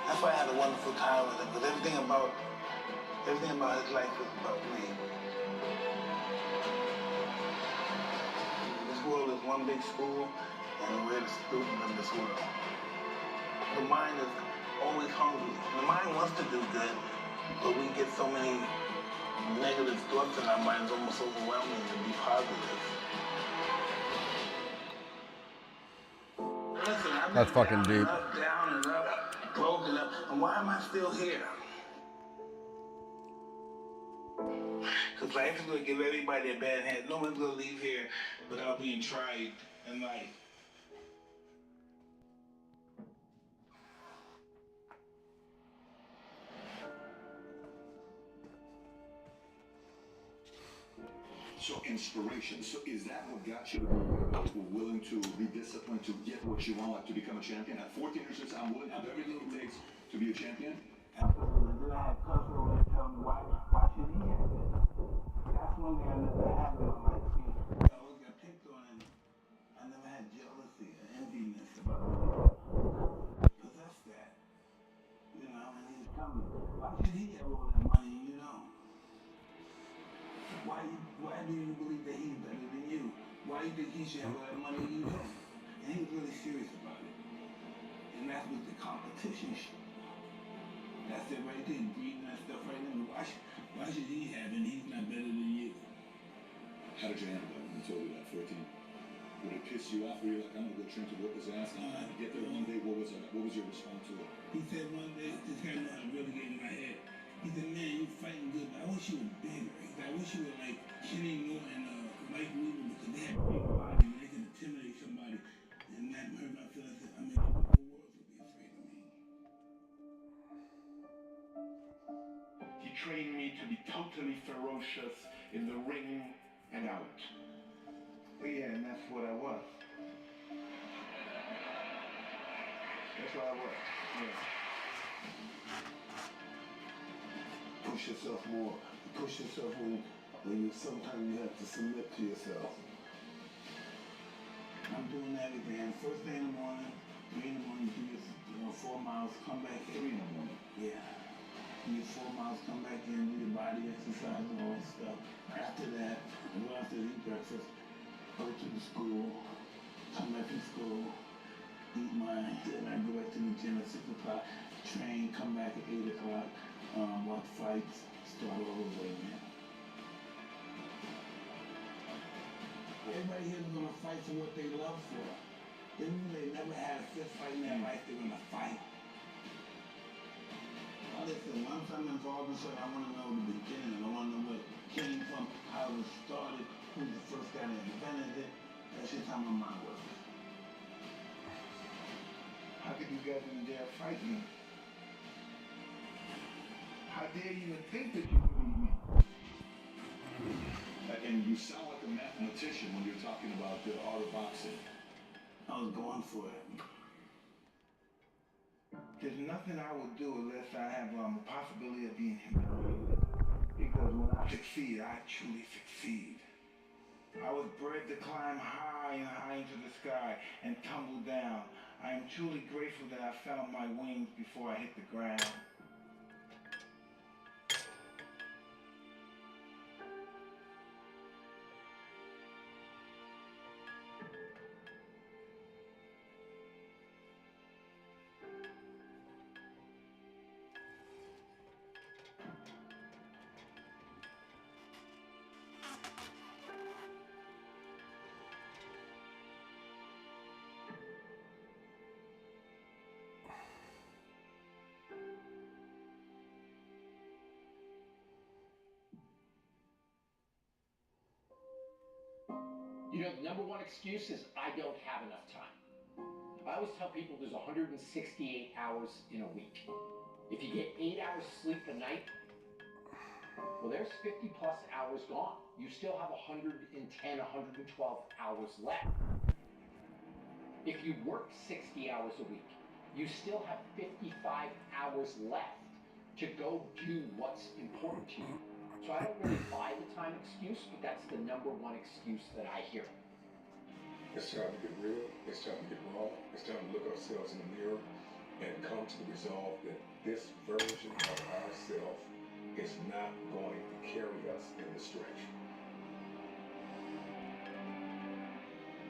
that's why I had a wonderful time with him, because everything about his life was about me. This world is one big school, and we're the student of this world. The mind is always hungry. The mind wants to do good, but we get so many negative thoughts in our minds, almost overwhelming to be positive. Listen, I've
That's
been
fucking
down
deep.
And up, down and up, broken up, and why am I still here? Because life is going to give everybody a bad hand. No one's going to leave here without being tried in life.
So inspiration. So is that what got you willing to be disciplined to get what you want, like to become a champion? At 14 years old, I'm willing to do everything it takes to be a champion?
Absolutely. Then I had Cus over there telling me, why should he have it? That's one thing I never had in my life. I always got picked on and I never had jealousy or enviness about it. Possess that. You know, and he's coming. Why should he have all that money and you don't? Why do you believe that he's better than you? Why do you think he should have all that money and you don't? And he was really serious about it. And that's what the competition shit. That's it right there, breathing that stuff right in. Why should he have it and he's not better than you?
How did you handle that when he told you that, 14? Would it piss you off? Were you like, I'm gonna go train to whoop his ass and get there one day? What was your response to it?
He said one day, this guy know how to really get in my head. He said, man, you fighting good, but I wish you were bigger. He said, I wish you were like Kenny Norton, Mike Weaver, because they had big bodies and they could intimidate somebody. And that hurt my feelings. I mean, the whole world would be afraid of me.
He trained me to be totally ferocious in the ring and out.
Yeah, and that's what I was. That's what I was. Yeah. Push yourself more. Push yourself when you sometimes you have to submit to yourself. I'm doing everything. First thing in the morning, 3 in the morning, do your 4 miles, come back 3 in the morning. Yeah. Do your 4 miles, come back in, do your body exercise and all that stuff. After that, I go out to eat breakfast, go to the school, come back from school, eat mine, then I go back to the gym at 6 o'clock, train, come back at 8 o'clock, watch fights, start all over again. Everybody here is gonna fight for what they love for. Even if they never had a fist fight in their life, they're gonna fight. Now listen, once I'm involved in something, I wanna know the beginning. I wanna know where it came from, how it started, who's the first guy that invented it. That's just how my mind works. How could you guys in there fight me? How dare you even think that you could beat me?
And you sound like a mathematician when you're talking about the art of boxing.
I was going for it. There's nothing I would do unless I have a possibility of being humiliated. Because when I succeed, I truly succeed. I was bred to climb high and high into the sky and tumble down. I am truly grateful that I found my wings before I hit the ground.
You know, the number one excuse is I don't have enough time. I always tell people there's 168 hours in a week. If you get 8 hours sleep a night, well, there's 50 plus hours gone. You still have 110, 112 hours left. If you work 60 hours a week, you still have 55 hours left to go do what's important to you. So I don't really buy the time excuse, but that's the number one excuse that I hear.
It's time to get real. It's time to get raw. It's time to look ourselves in the mirror and come to the resolve that this version of ourselves is not going to carry us in the stretch.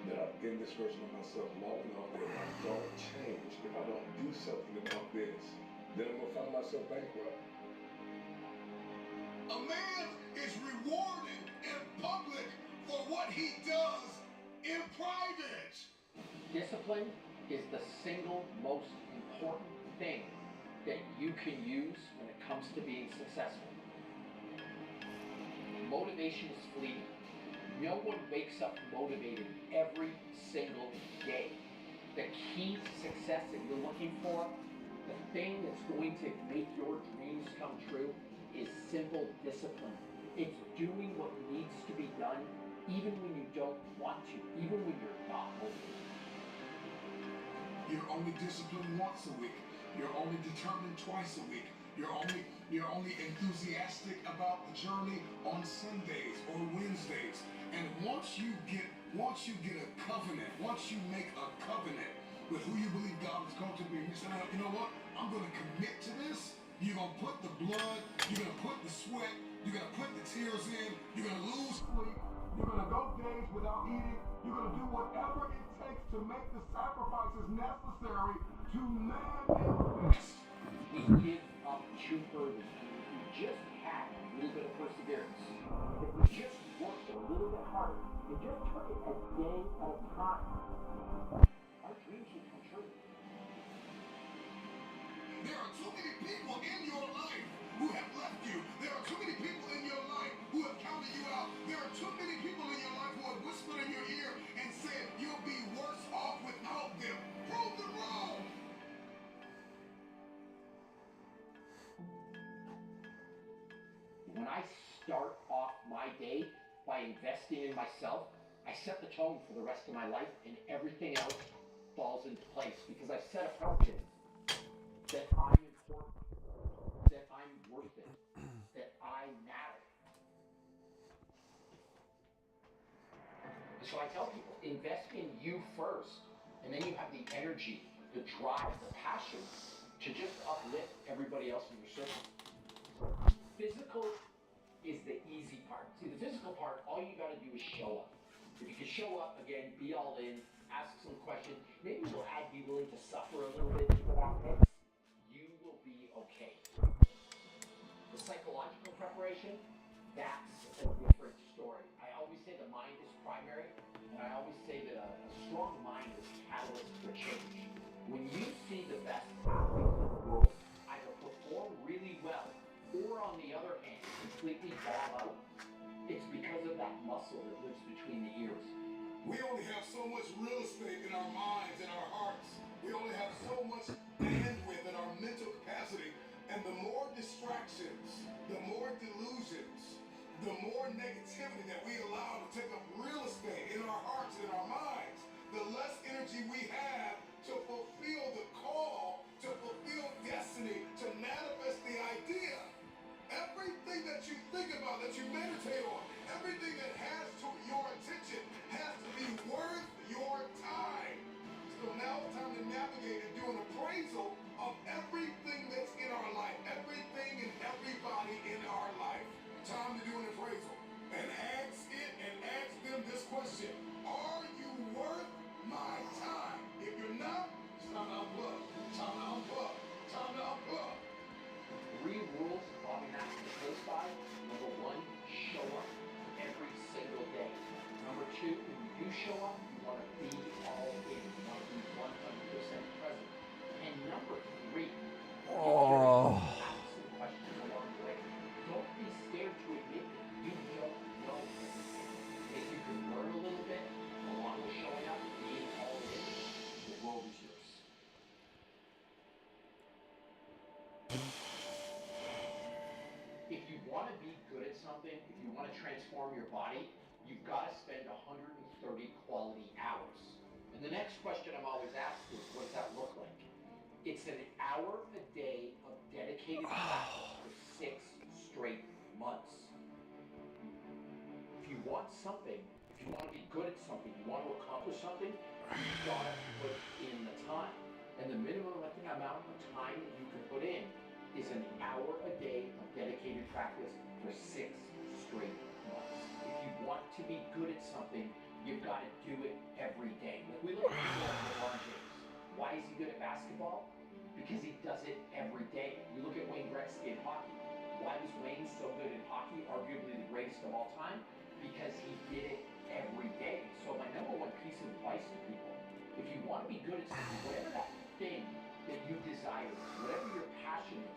That I've been this version of myself long enough that if I don't change, if I don't do something about this, then I'm going to find myself bankrupt.
A man is rewarded in public for what he does in private.
Discipline is the single most important thing that you can use when it comes to being successful. Motivation is fleeting. No one wakes up motivated every single day. The key to success that you're looking for, the thing that's going to make your dreams come true, is simple discipline. It's doing what needs to be done even when you don't want to, even when you're not motivated.
You're only disciplined once a week. You're only determined twice a week. You're only enthusiastic about the journey on Sundays or Wednesdays. And once you get a covenant, once you make a covenant with who you believe God is going to be, you say, you know what? I'm going to commit to this. You're going to put the blood, you're going to put the sweat, you're going to put the tears in, you're going to lose sleep, you're going to go days without eating, you're going to do whatever it takes to make the sacrifices necessary to manifest.
We give up too early. If we just had a little bit of perseverance, if we just worked a little bit harder, and just took it a day at a time, our dreams would come true.
There are too many people in your life who have left you. There are too many people in your life who have counted you out. There are too many people in your life who have whispered in your ear and said you'll be worse off without them. Prove them wrong.
When I start off my day by investing in myself, I set the tone for the rest of my life, and everything else falls into place because I've set a purpose that I'm important, that I'm worth it, that I matter. So I tell people, invest in you first, and then you have the energy, the drive, the passion to just uplift everybody else in your circle. Physical is the easy part. See, the physical part, all you gotta do is show up. If you can show up, again, be all in, ask some questions, maybe you'll be willing to suffer a little bit for that mix, you will be okay. The psychological preparation, that's a different story. I always say the mind is primary, and I always say that a strong mind is catalyst for change. When you see the best athletes in the world either perform really well, or on the other hand, completely ball out, it's because of that muscle that lives between the ears.
We only have so much real estate in our minds and our hearts. We only have so much bandwidth in our mental capacity. And the more distractions, the more delusions, the more negativity that we allow to take up real estate in our hearts and our minds, the less energy we have to fulfill the call, to fulfill destiny, to manifest the idea. Everything that you think about, that you meditate on, everything that has to your attention has to be worth your time. So now it's time to navigate and do an appraisal of everything that's in our life, everything and everybody in our life. Time to do an appraisal and ask it and ask them this question: are you worth my time? If you're not, it's time to unplug. Time to unplug. Time to unplug.
3 rules Bobby Mackey goes by. Number 1, show up every single day. Number 2, when you do show up, you want to be all in. You want to be 100% present. And number 3, ask some questions along the way. Don't be scared to admit that you don't know everything. If you can learn a little bit along with showing up and being all in, the world is yours. If you want to be good at something, if you want to transform your body, you've got to spend 130 quality hours. And the next question I'm always asked is, what does that look like? It's an hour a day of dedicated practice for 6 straight months. If you want something, if you want to be good at something, you want to accomplish something, you've got to put in the time. And the minimum amount of time that you can put in is an hour a day of dedicated practice for 6 straight months. If you want to be good at something, you've got to do it every day. Like we look at LeBron James. Why is he good at basketball? Because he does it every day. You look at Wayne Gretzky in hockey. Why was Wayne so good in hockey, arguably the greatest of all time? Because he did it every day. So my number 1 piece of advice to people, if you want to be good at something, whatever that thing that you desire, whatever your passion is,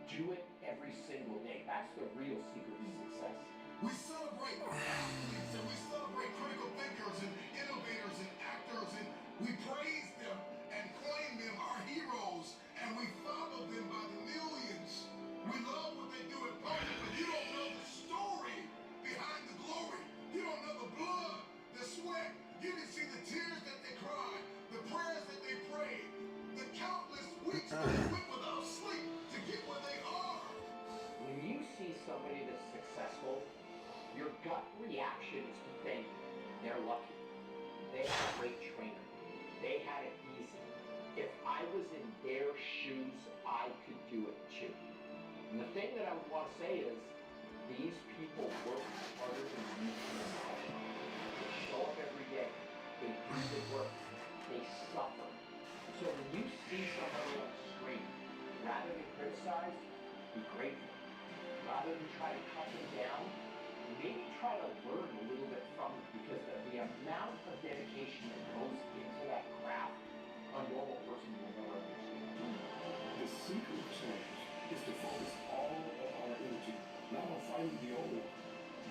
do it every single day. That's the real secret to success.
We celebrate athletes and we celebrate critical thinkers and innovators and actors, and we praise them and claim them our heroes, and we follow them by the millions. We love what they do in public, but you don't know the story behind the glory. You don't know the blood, the sweat. You didn't see the tears that they cried, the prayers that they prayed, the countless weeks that they went without sleep to get where they are.
gut reaction is to think they're lucky. They had a great trainer. They had it easy. If I was in their shoes, I could do it too. And the thing that I would want to say is, these people work harder than you can imagine. They show up every day. They do the work. They suffer. So when you see somebody on the screen, rather than criticize, be grateful. Rather than try to cut them down, maybe try to learn a little bit from it, because the amount of dedication that goes into that craft, a normal person will never understand.
The secret of change is to focus all of our energy, not on fighting the old,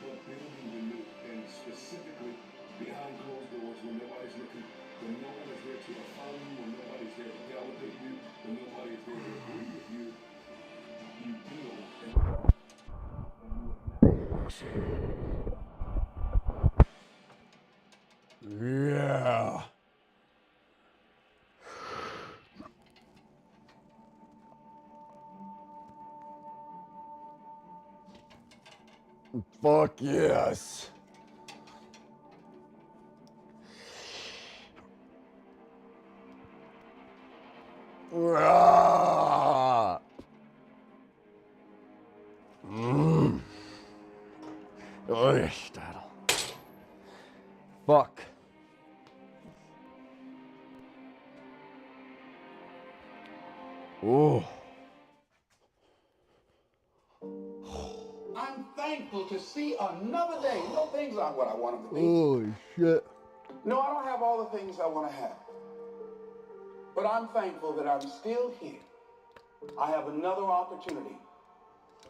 but building the new, and specifically behind closed doors when nobody's looking, when no one is there to affirm you, when nobody's there to validate you, when nobody is there to agree with you, you build and
Yeah. Fuck yes. Ah. Aristotle. Fuck. Oh.
I'm thankful to see another day. No, things aren't what I want them to be.
Holy shit.
No, I don't have all the things I want to have. But I'm thankful that I'm still here. I have another opportunity,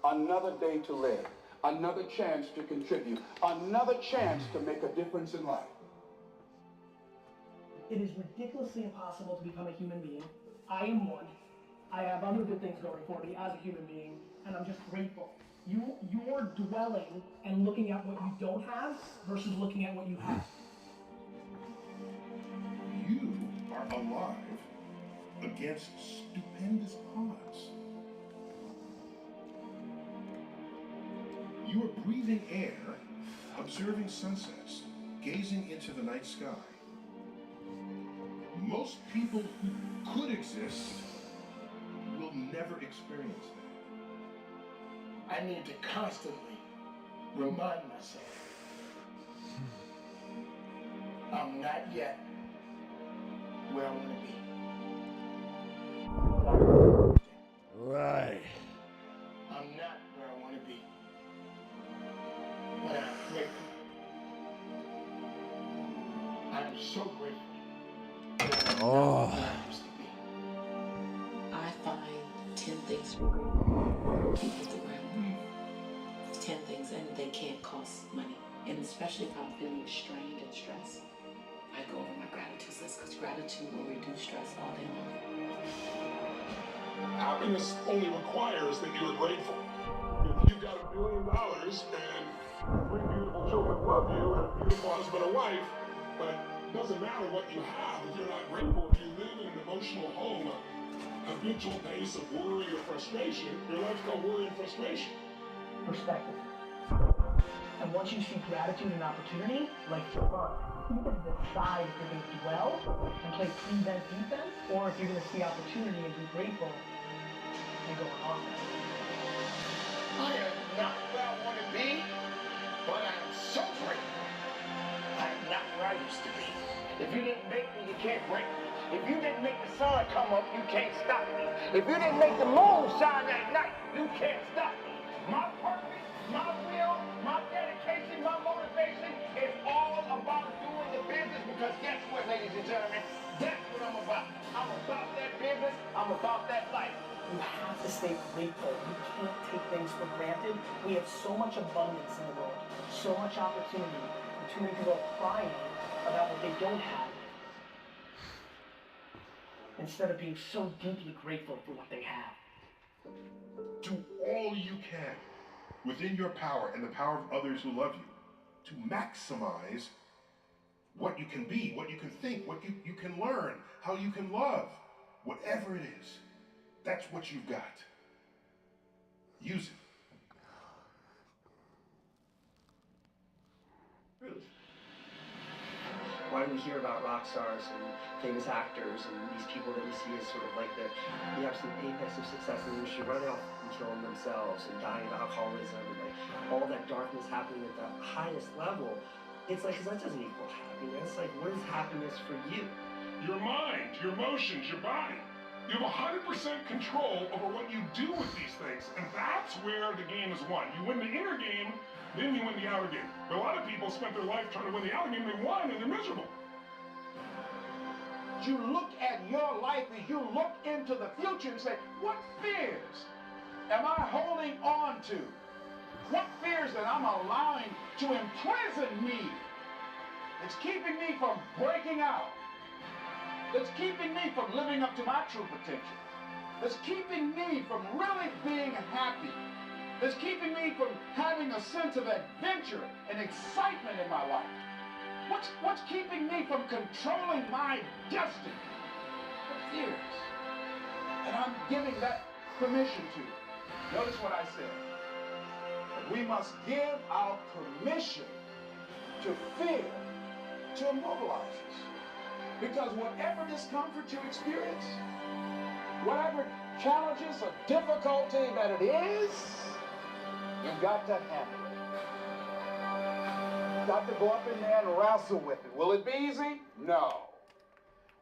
another day to live, another chance to contribute, another chance to make a difference in life.
It is ridiculously impossible to become a human being. I am one. I have other good things going for me as a human being, and I'm just grateful. You're dwelling and looking at what you don't have versus looking at what you have.
You are alive against stupendous odds. You are breathing air, observing sunsets, gazing into the night sky. Most people who could exist will never experience that.
I need to constantly remind myself I'm not yet where I want to be.
Right.
I'm not where I want to be. But I'm grateful. I'm so grateful.
Oh.
I find 10 things to keep with the ground. 10 things, and they can't cost money. And especially if I'm feeling strained and stressed, I go over my gratitude list, because gratitude will reduce stress all day long.
Happiness only requires that you are grateful. If you've got $1 billion and 3 beautiful children love you and a beautiful husband and wife, but it doesn't matter what you have if you're not grateful. If you live in an emotional home, a habitual pace of worry or frustration, your life's called worry and frustration.
Perspective. And once you see gratitude and opportunity, like you're fun. You can decide if you're going to dwell and play prevent defense, or if you're going to see opportunity and be grateful and go on offense.
I am not where I want to be, but I am so grateful. I am not where I used to be. If you didn't make me, you can't break me. If you didn't make the sun come up, you can't stop me. If you didn't make the moon shine at night, you can't stop me. My purpose, my will, my dedication, my motivation is all about doing the business, because guess what, ladies and gentlemen? That's what I'm about. I'm about that business. I'm about that life.
You have to stay grateful. You can't take things for granted. We have so much abundance in the world, so much opportunity, and too many people are crying about what they don't have, instead of being so deeply grateful for what they have.
Do all you can within your power and the power of others who love you to maximize what you can be, what you can think, what you can learn, how you can love, whatever it is. That's what you've got. Use it.
we hear about rock stars and famous actors and these people that we see as sort of like the absolute apex of success in the industry running off and killing themselves and dying of alcoholism and like all that darkness happening at the highest level, it's like, 'cause that doesn't equal happiness. Like, what is happiness for you?
Your mind, your emotions, your body. You have 100% control over what you do with these things, and that's where the game is won. You win the inner game, then you win the outer game. But a lot of people spent their life trying to win the outer game, they won, and they're miserable.
You look at your life as you look into the future and say, what fears am I holding on to? What fears that I'm allowing to imprison me? It's keeping me from breaking out. It's keeping me from living up to my true potential. It's keeping me from really being happy. It's keeping me from having a sense of adventure and excitement in my life. What's keeping me from controlling my destiny? What fears? And I'm giving that permission to. Notice what I said. That we must give our permission to fear to immobilize us. Because whatever discomfort you experience, whatever challenges or difficulty that it is, you've got to handle it. You've got to go up in there and wrestle with it. Will it be easy? No.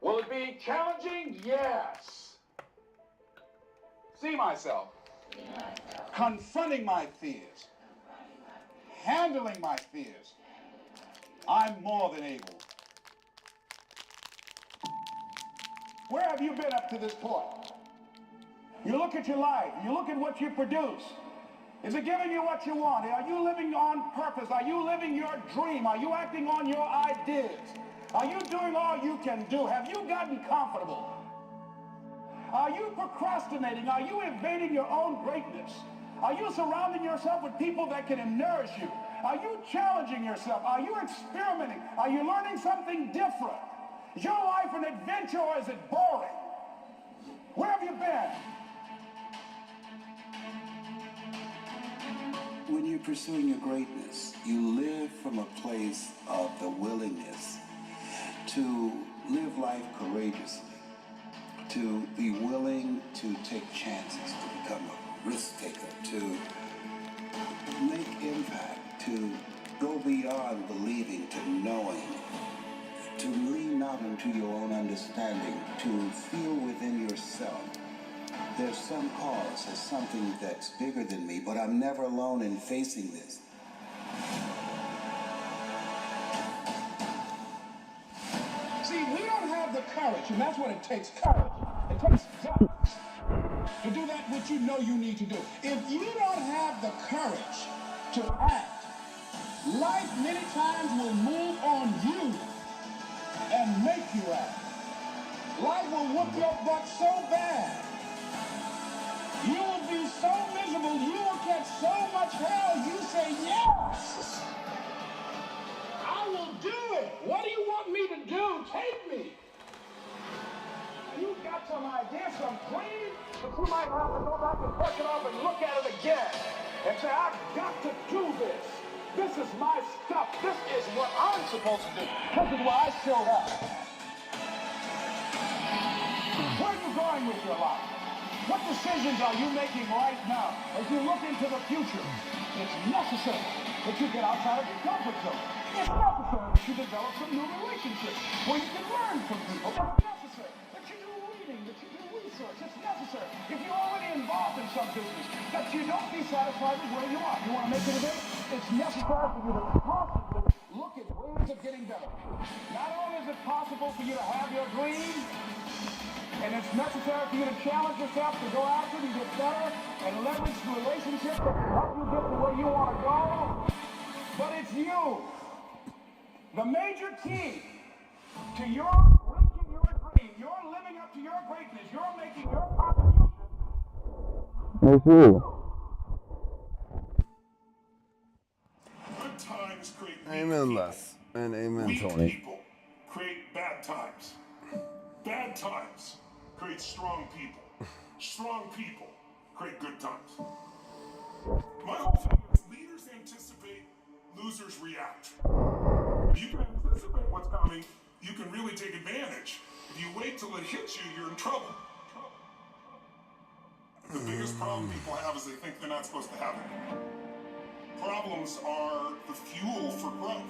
Will it be challenging? Yes. See myself confronting my fears, handling my fears. I'm more than able. Where have you been up to this point? You look at your life, you look at what you produce. Is it giving you what you want? Are you living on purpose? Are you living your dream? Are you acting on your ideas? Are you doing all you can do? Have you gotten comfortable? Are you procrastinating? Are you evading your own greatness? Are you surrounding yourself with people that can nourish you? Are you challenging yourself? Are you experimenting? Are you learning something different? Is your life an adventure or is it boring? Where have you been?
When you're pursuing your greatness, you live from a place of the willingness to live life courageously, to be willing to take chances, to become a risk taker, to make impact, to go beyond believing to knowing, to lean not into your own understanding, to feel within yourself there's some cause, there's something that's bigger than me, but I'm never alone in facing this.
See, we don't have the courage, and that's what it takes, courage. It takes guts to do that which you know you need to do. If you don't have the courage to act, life many times will move on you and make you act. Life will whoop your butt so bad. You will be so miserable, you will catch so much hell, you say, yes, I will do it. What do you want me to do? Take me. And you've got some idea, some dream, but you might have to go back and brush it off and look at it again and say, I've got to do this. This is my stuff. This is what I'm supposed to do. This is why I showed up. Where are you going with your life? What decisions are you making right now as you look into the future? It's necessary that you get outside of your comfort zone. It's necessary that you develop some new relationships where you can learn from people. It's necessary that you do reading, that you do research. It's necessary, if you're already involved in some business, that you don't be satisfied with where you are. You want to make it a bit? It's necessary for you to constantly look at ways of getting better. Not only is it possible for you to have your dream, and it's necessary for you to challenge yourself to go after it and get better and leverage the relationships that can help you get to where you want to go. But it's you. The major key to your reaching your dream, your living up to your greatness, your making your contribution.
That's you.
Good times create
Amen, Les. And amen, Tony.
people create bad times. Bad times create strong people. Strong people create good times. My whole thing is leaders anticipate, losers react. If you can anticipate what's coming,
you can really take advantage. If you wait till it hits you, you're in trouble. The biggest problem people have is they think they're not supposed to have it. Problems are the fuel for growth.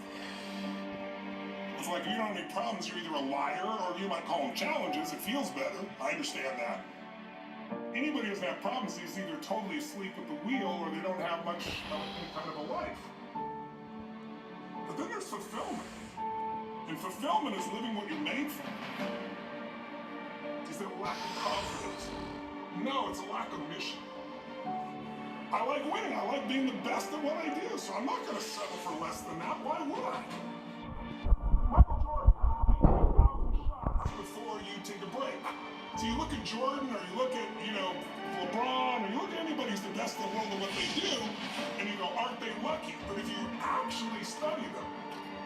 It's like if you don't have any problems, you're either a liar or you might call them challenges. It feels better. I understand that. Anybody who doesn't have problems is either totally asleep at the wheel or they don't have much of any kind of a life. But then there's fulfillment. And fulfillment is living what you're made for. Is it a lack of confidence? No, it's a lack of mission. I like winning. I like being the best at what I do, so I'm not going to settle for less than that. Why would I? Michael Jordan, he took 1,000 shots before you take a break. So you look at Jordan, or you look at, LeBron, or you look at anybody who's the best in the world at what they do, and you go, aren't they lucky? But if you actually study them,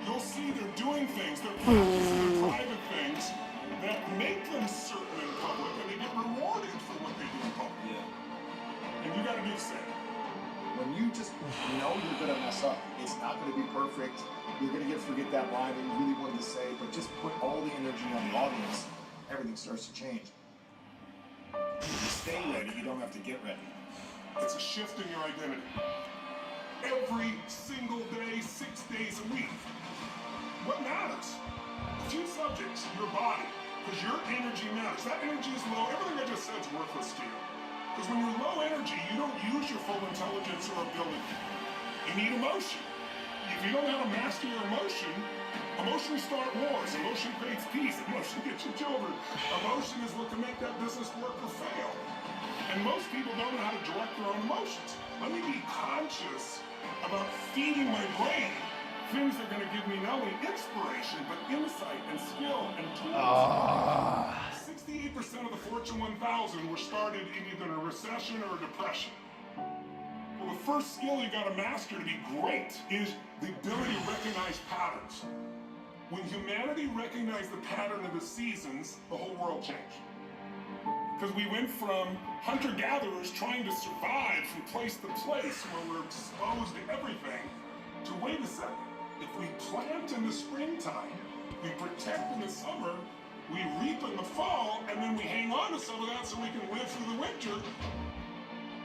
you'll see they're doing things, they're practicing private things that make them certain in public, and they get rewarded for what they do in public. Yeah. And you gotta do the same.
When you just know you're gonna mess up, it's not gonna be perfect, you're gonna forget that line that you really wanted to say, but just put all the energy on the audience, everything starts to change. If you stay ready, you don't have to get ready.
It's a shift in your identity. Every single day, 6 days a week. What matters? A few subjects, your body, because your energy matters. That energy is low. Everything I just said is worthless to you. Because when you're low energy, you don't use your full intelligence or ability. You need emotion. If you don't know how to master your emotion start wars. Emotion creates peace. Emotion gets you children. Emotion is what can make that business work or fail. And most people don't know how to direct their own emotions. Let me be conscious about feeding my brain things that are going to give me not only inspiration, but insight and skill and tools. 68% of the Fortune 1000 were started in either a recession or a depression. Well, the first skill you got to master to be great is the ability to recognize patterns. When humanity recognized the pattern of the seasons, the whole world changed. Because we went from hunter-gatherers trying to survive from place to place where we're exposed to everything, to wait a second. If we plant in the springtime, we protect in the summer, we reap in the fall, and then we hang on to some of that so we can live through the winter.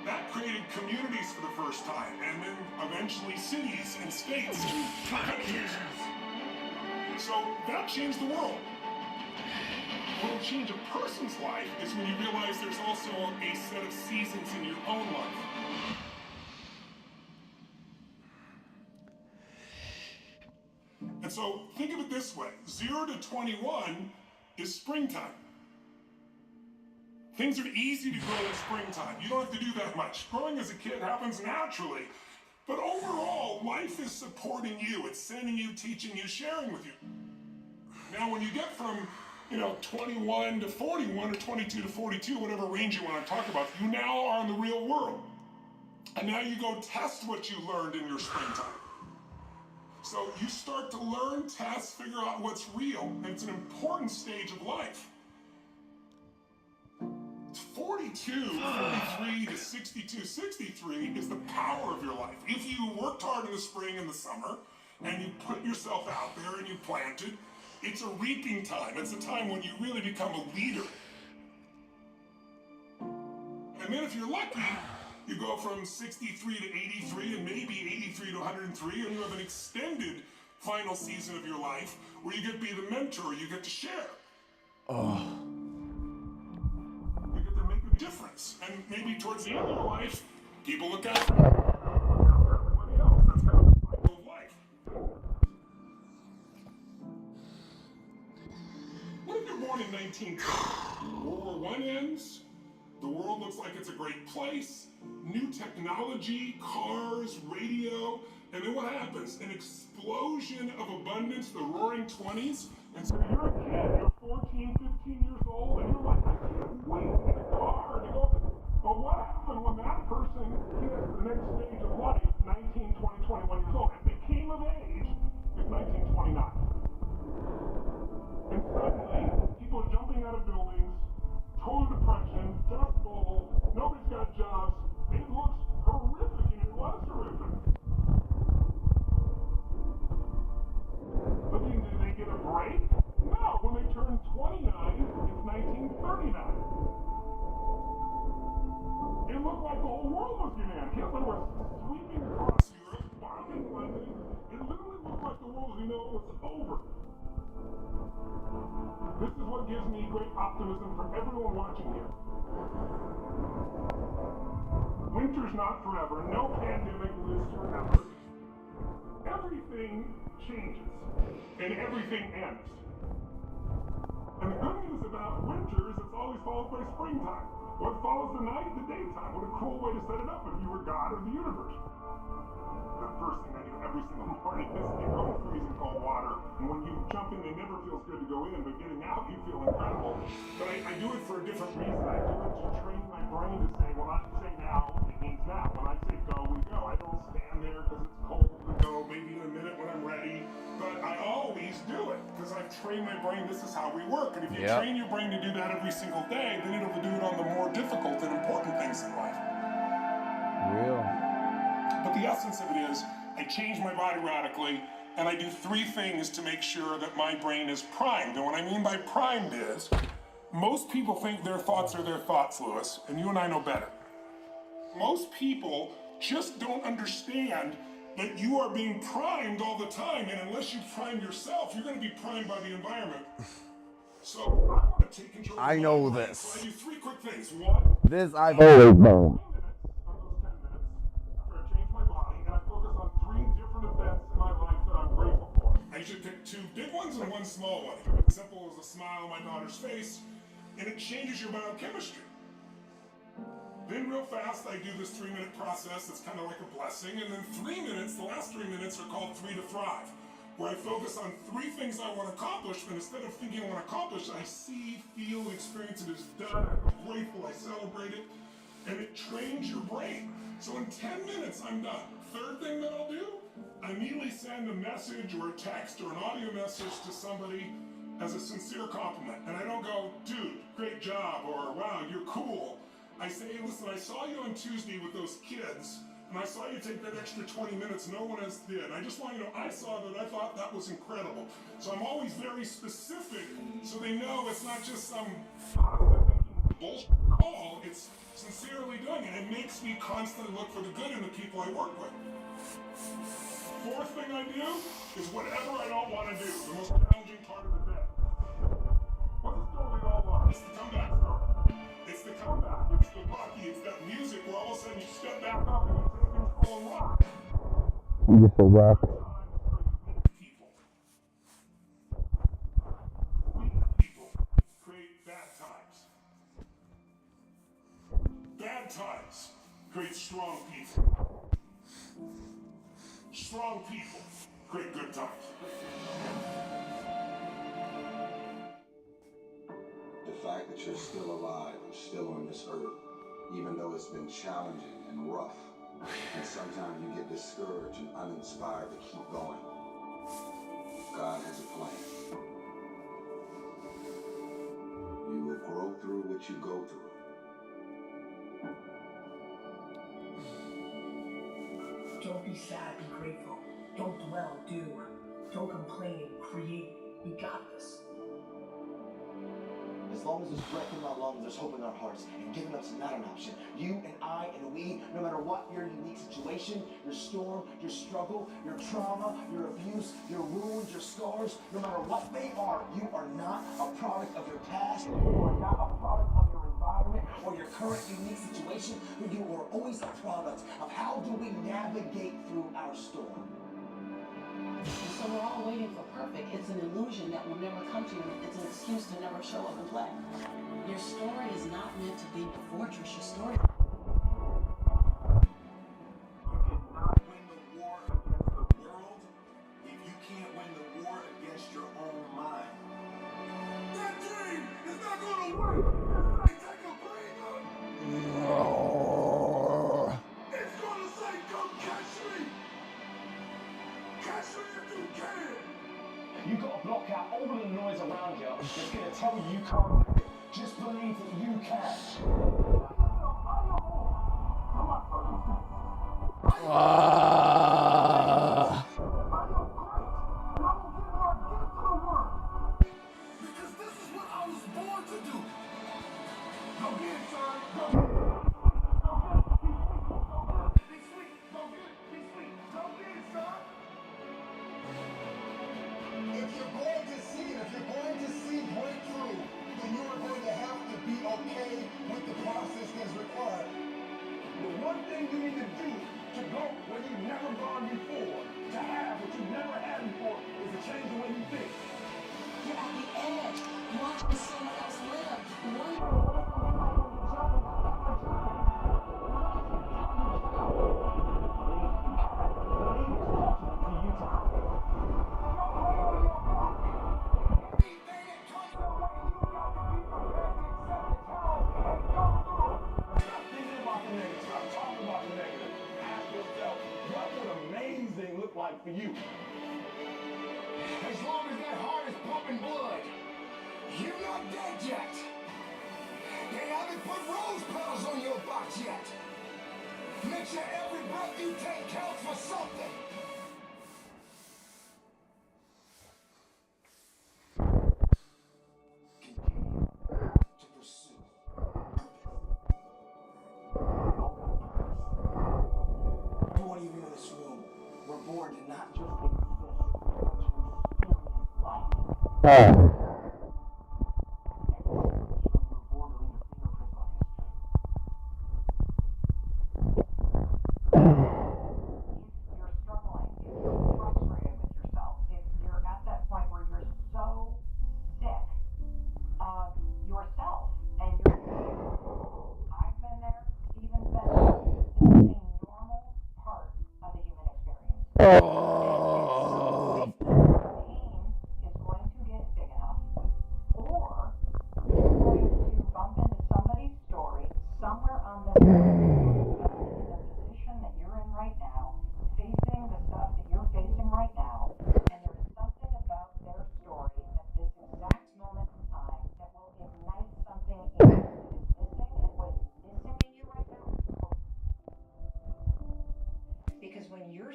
That created communities for the first time, and then eventually cities and states and countries. So that changed the world. What will change a person's life is when you realize there's also a set of seasons in your own life. And so think of it this way, 0 to 21 is springtime. Things are easy to grow in springtime. You don't have to do that much. Growing as a kid happens naturally. But overall, life is supporting you. It's sending you, teaching you, sharing with you. Now, when you get from 21 to 41 or 22 to 42, whatever range you want to talk about, you now are in the real world. And now you go test what you learned in your springtime. So you start to learn, test, figure out what's real, and it's an important stage of life. 42, 43 to 62, 63 is the power of your life. If you worked hard in the spring and the summer, and you put yourself out there and you planted, it's a reaping time. It's a time when you really become a leader. And then if you're lucky, you go from 63 to 83 and maybe 83 to 103, and you have an extended final season of your life where you get to be the mentor, you get to share. You get to make a difference. And maybe towards the end of your life, people look out for everybody else. That's kind of the cycle of life. What if you're born in 1910? World War I ends. The world looks like it's a great place. New technology, cars, radio, and then what happens? An explosion of abundance, the roaring 20s. And so you're a kid, you're 14, 15 years old, and you're like, I can't wait to get a car. And you go, but what happened when that person hit the next stage of life, 19, 20, 21 years old, and became of age in 1929? And suddenly, people are jumping out of buildings, total depression, dust bowl, nobody's got jobs. It looks horrific, and it was horrific. But then, did they get a break? No. turned 29, it's 1939. It looked like the whole world was united. Hitler was sweeping across Europe, bombing London. It literally looked like the world, was over. This is what gives me great optimism for everyone watching here. Winter's not forever. No pandemic lives forever. Everything changes, and everything ends. And the good news about winter is it's always followed by springtime. What follows the night? The daytime. What a cool way to set it up if you were God of the universe. The first thing I do every single morning is you go in freezing cold water, and when you jump in, it never feels good to go in, but getting out, you feel incredible. But I do it for a different reason. I do it to train my brain to say, when I say now, it means now. When I say go, we go. I don't stand there because it's cold to go, maybe in a minute when I'm ready, but I always do it because I've trained my brain. This is how we work. And if you train your brain to do that every single day, then it'll do it on the more difficult and important things in life.
Real.
But the essence of it is, I change my body radically, and I do 3 things to make sure that my brain is primed. And what I mean by primed is, most people think their thoughts are their thoughts, Lewis, and you and I know better. Most people just don't understand that you are being primed all the time, and unless you prime yourself, you're going to be primed by the environment. So I want to take control of
I
my
know
brain.
this.
So I do 3 quick things. 1,
This I've always known.
I should pick 2 big ones and 1 small one. Simple as a smile on my daughter's face, and it changes your biochemistry. Then real fast, I do this 3-minute process that's kind of like a blessing, and then 3 minutes, the last 3 minutes are called 3 to Thrive, where I focus on 3 things I want to accomplish, but instead of thinking I want to accomplish, I see, feel, and experience it as done. I'm grateful, I celebrate it, and it trains your brain. So in 10 minutes, I'm done. Third thing that I'll do, I immediately send a message or a text or an audio message to somebody as a sincere compliment. And I don't go, dude, great job, or wow, you're cool. I say, hey, listen, I saw you on Tuesday with those kids, and I saw you take that extra 20 minutes no one else did. I just want you to know, I saw that, I thought that was incredible. So I'm always very specific, so they know it's not just some bullshit call, it's sincerely doing it. It makes me constantly look for the good in the people I work with. 4th thing I do is whatever I don't want to do, the most challenging part of the day. What's the story we all love? It's the comeback story. It's the comeback. It's the Rocky. It's that music where all of a sudden you step back up and you take control and rock.
You just a rock.
Weak people create bad times. Bad times create strong people. Strong people create good times.
The fact that you're still alive and still on this earth, even though it's been challenging and rough, and sometimes you get discouraged and uninspired to keep going, God has a plan. You will grow through what you go through.
Don't be sad, be grateful. Don't dwell, do. Don't complain, create. We got this.
As long as there's breath in our lungs, there's hope in our hearts, and giving up's not an option. You and I and we, no matter what your unique situation, your storm, your struggle, your trauma, your abuse, your wounds, your scars, no matter what they are, you are not a product of your past. You are not a product of your environment or your current unique situation, but you are always a product of how do we navigate through our storm.
So we're all waiting for perfect. It's an illusion that will never come to you. It's an excuse to never show up and play. Your story is not meant to be a fortress. Your story.
You cannot win the war against the world if you can't win the war against your own mind. That dream is not going to work. Take a breather. It's going to say, come catch me. Catch me if you can.
You got to block out all the noise around you that's going to tell you you can't do it. Just believe that you can.
Because this
and you are going to have to be okay with the process that's required.
The one thing you need to do to go where you've never gone before, to have what you've never had before, is to change the way you think.
You're at the edge, watching someone else live, wondering
For you.
As long as that heart is pumping blood, you're not dead yet. They haven't put rose petals on your box yet. Make sure every breath you take counts for something. Continue to pursue. Everyone of you in this room, we're born to not just exist, but to experience life.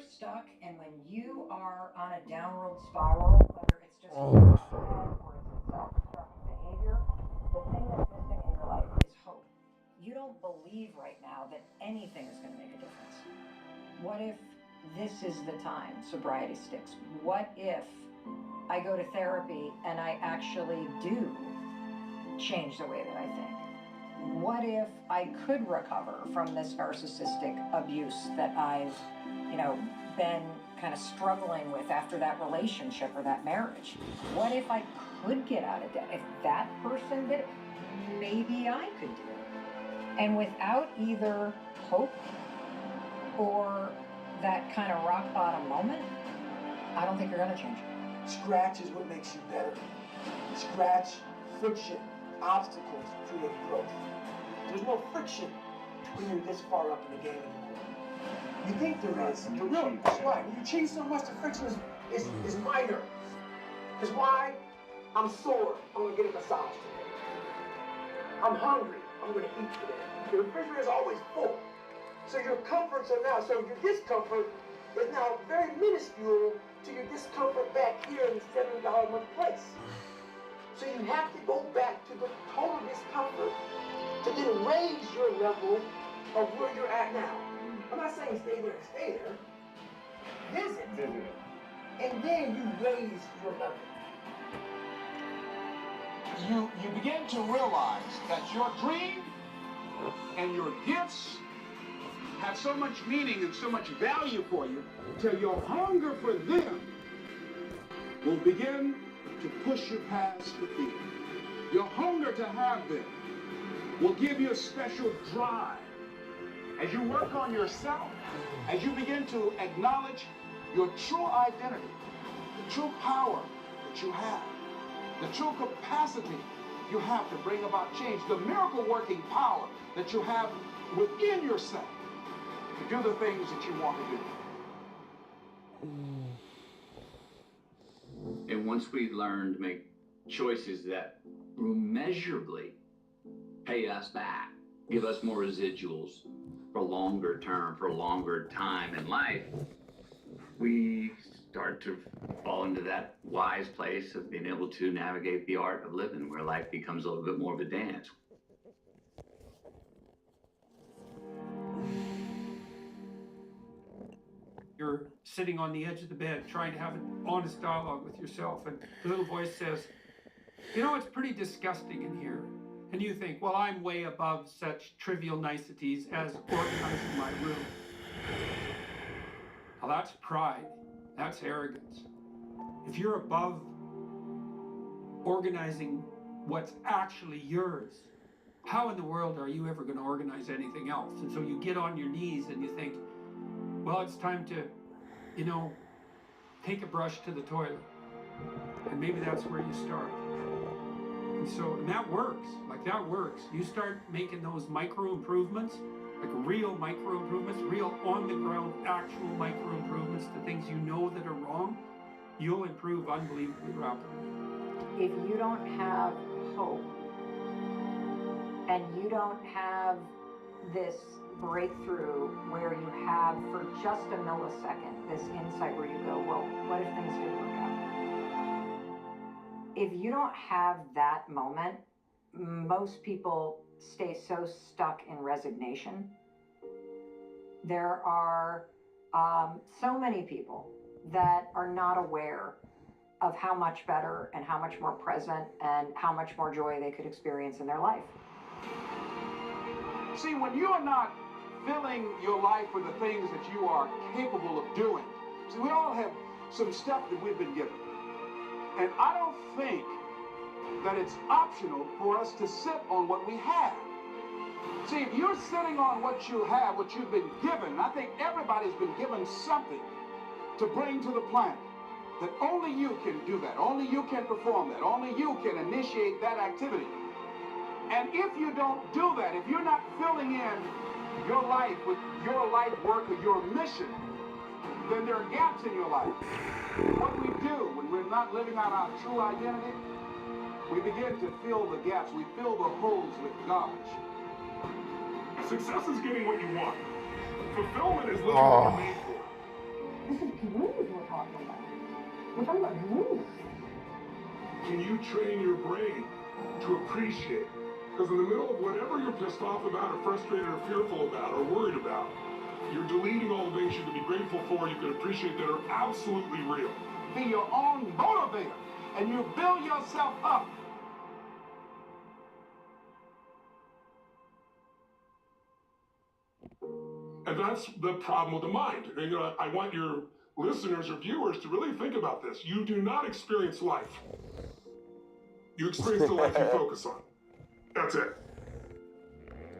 Stuck, and when you are on a downward spiral, whether it's just or it's self-destructive behavior, the thing that's missing in your life is hope. You don't believe right now that anything is going to make a difference. What if this is the time sobriety sticks? What if I go to therapy and I actually do change the way that I think? What if I could recover from this narcissistic abuse that I've been kind of struggling with after that relationship or that marriage? What if I could get out of debt? If that person did it, maybe I could do it. And without either hope or that kind of rock bottom moment, I don't think you're going to change it.
Scratch is what makes you better. Scratch, friction, obstacles create growth. There's no friction when you're this far up in the game anymore. You think there is. You're really, that's right. When you achieve so much, the friction is minor. Because why? I'm sore. I'm going to get a massage today. I'm hungry. I'm going to eat today. The refrigerator is always full. So your comforts are now, so your discomfort is now very minuscule to your discomfort back here in the $70 a month place. So you have to go back to the total discomfort to then raise your level of where you're at now. I'm not saying stay there and stay there. Visit. And then you raise your level.
You begin to realize that your dream and your gifts have so much meaning and so much value for you till your hunger for them will begin to push you past the fear. Your hunger to have them will give you a special drive. As you work on yourself, as you begin to acknowledge your true identity, the true power that you have, the true capacity you have to bring about change, the miracle-working power that you have within yourself to do the things that you want to do.
And once we learn to make choices that will measurably pay us back, give us more residuals for longer term, for longer time in life, we start to fall into that wise place of being able to navigate the art of living, where life becomes a little bit more of a dance.
You're sitting on the edge of the bed trying to have an honest dialogue with yourself, and the little voice says,
You know, it's pretty disgusting in here. And you think, well, I'm way above such trivial niceties as organizing my room. Now that's pride. That's arrogance. If you're above organizing what's actually yours, how in the world are you ever going to organize anything else? And so you get on your knees and you think, well, it's time to, you know, take a brush to the toilet. And maybe that's where you start. And that works. Like, that works. You start making those micro improvements, like real micro improvements, real on the ground, actual micro improvements to things you know that are wrong, you'll improve unbelievably rapidly.
If you don't have hope and you don't have this breakthrough where you have for just a millisecond this insight where you go, well, what if things didn't work out? If you don't have that moment, most people stay so stuck in resignation. There are so many people that are not aware of how much better and how much more present and how much more joy they could experience in their life.
See, when you are not filling your life with the things that you are capable of doing, see, we all have some stuff that we've been given. And I don't think that it's optional for us to sit on what we have. See, if you're sitting on what you have, what you've been given, I think everybody's been given something to bring to the planet. That only you can do that. Only you can perform that. Only you can initiate that activity. And if you don't do that, if you're not filling in your life with your life work or your mission, then there are gaps in your life. What we do when we're not living out our true identity, we begin to fill the gaps. We fill the holes with garbage.
Success is getting what you want. Fulfillment is living what you're made for.
This is dreams we're talking about. We're talking about dreams.
Can you train your brain to appreciate? Because in the middle of whatever you're pissed off about or frustrated or fearful about or worried about, you're deleting all the things you can be grateful for, you can appreciate that are absolutely real.
Be your own motivator, and you build yourself up.
And that's the problem with the mind. And, you know, I want your listeners or viewers to really think about this. You do not experience life. You experience the life you focus on. That's it.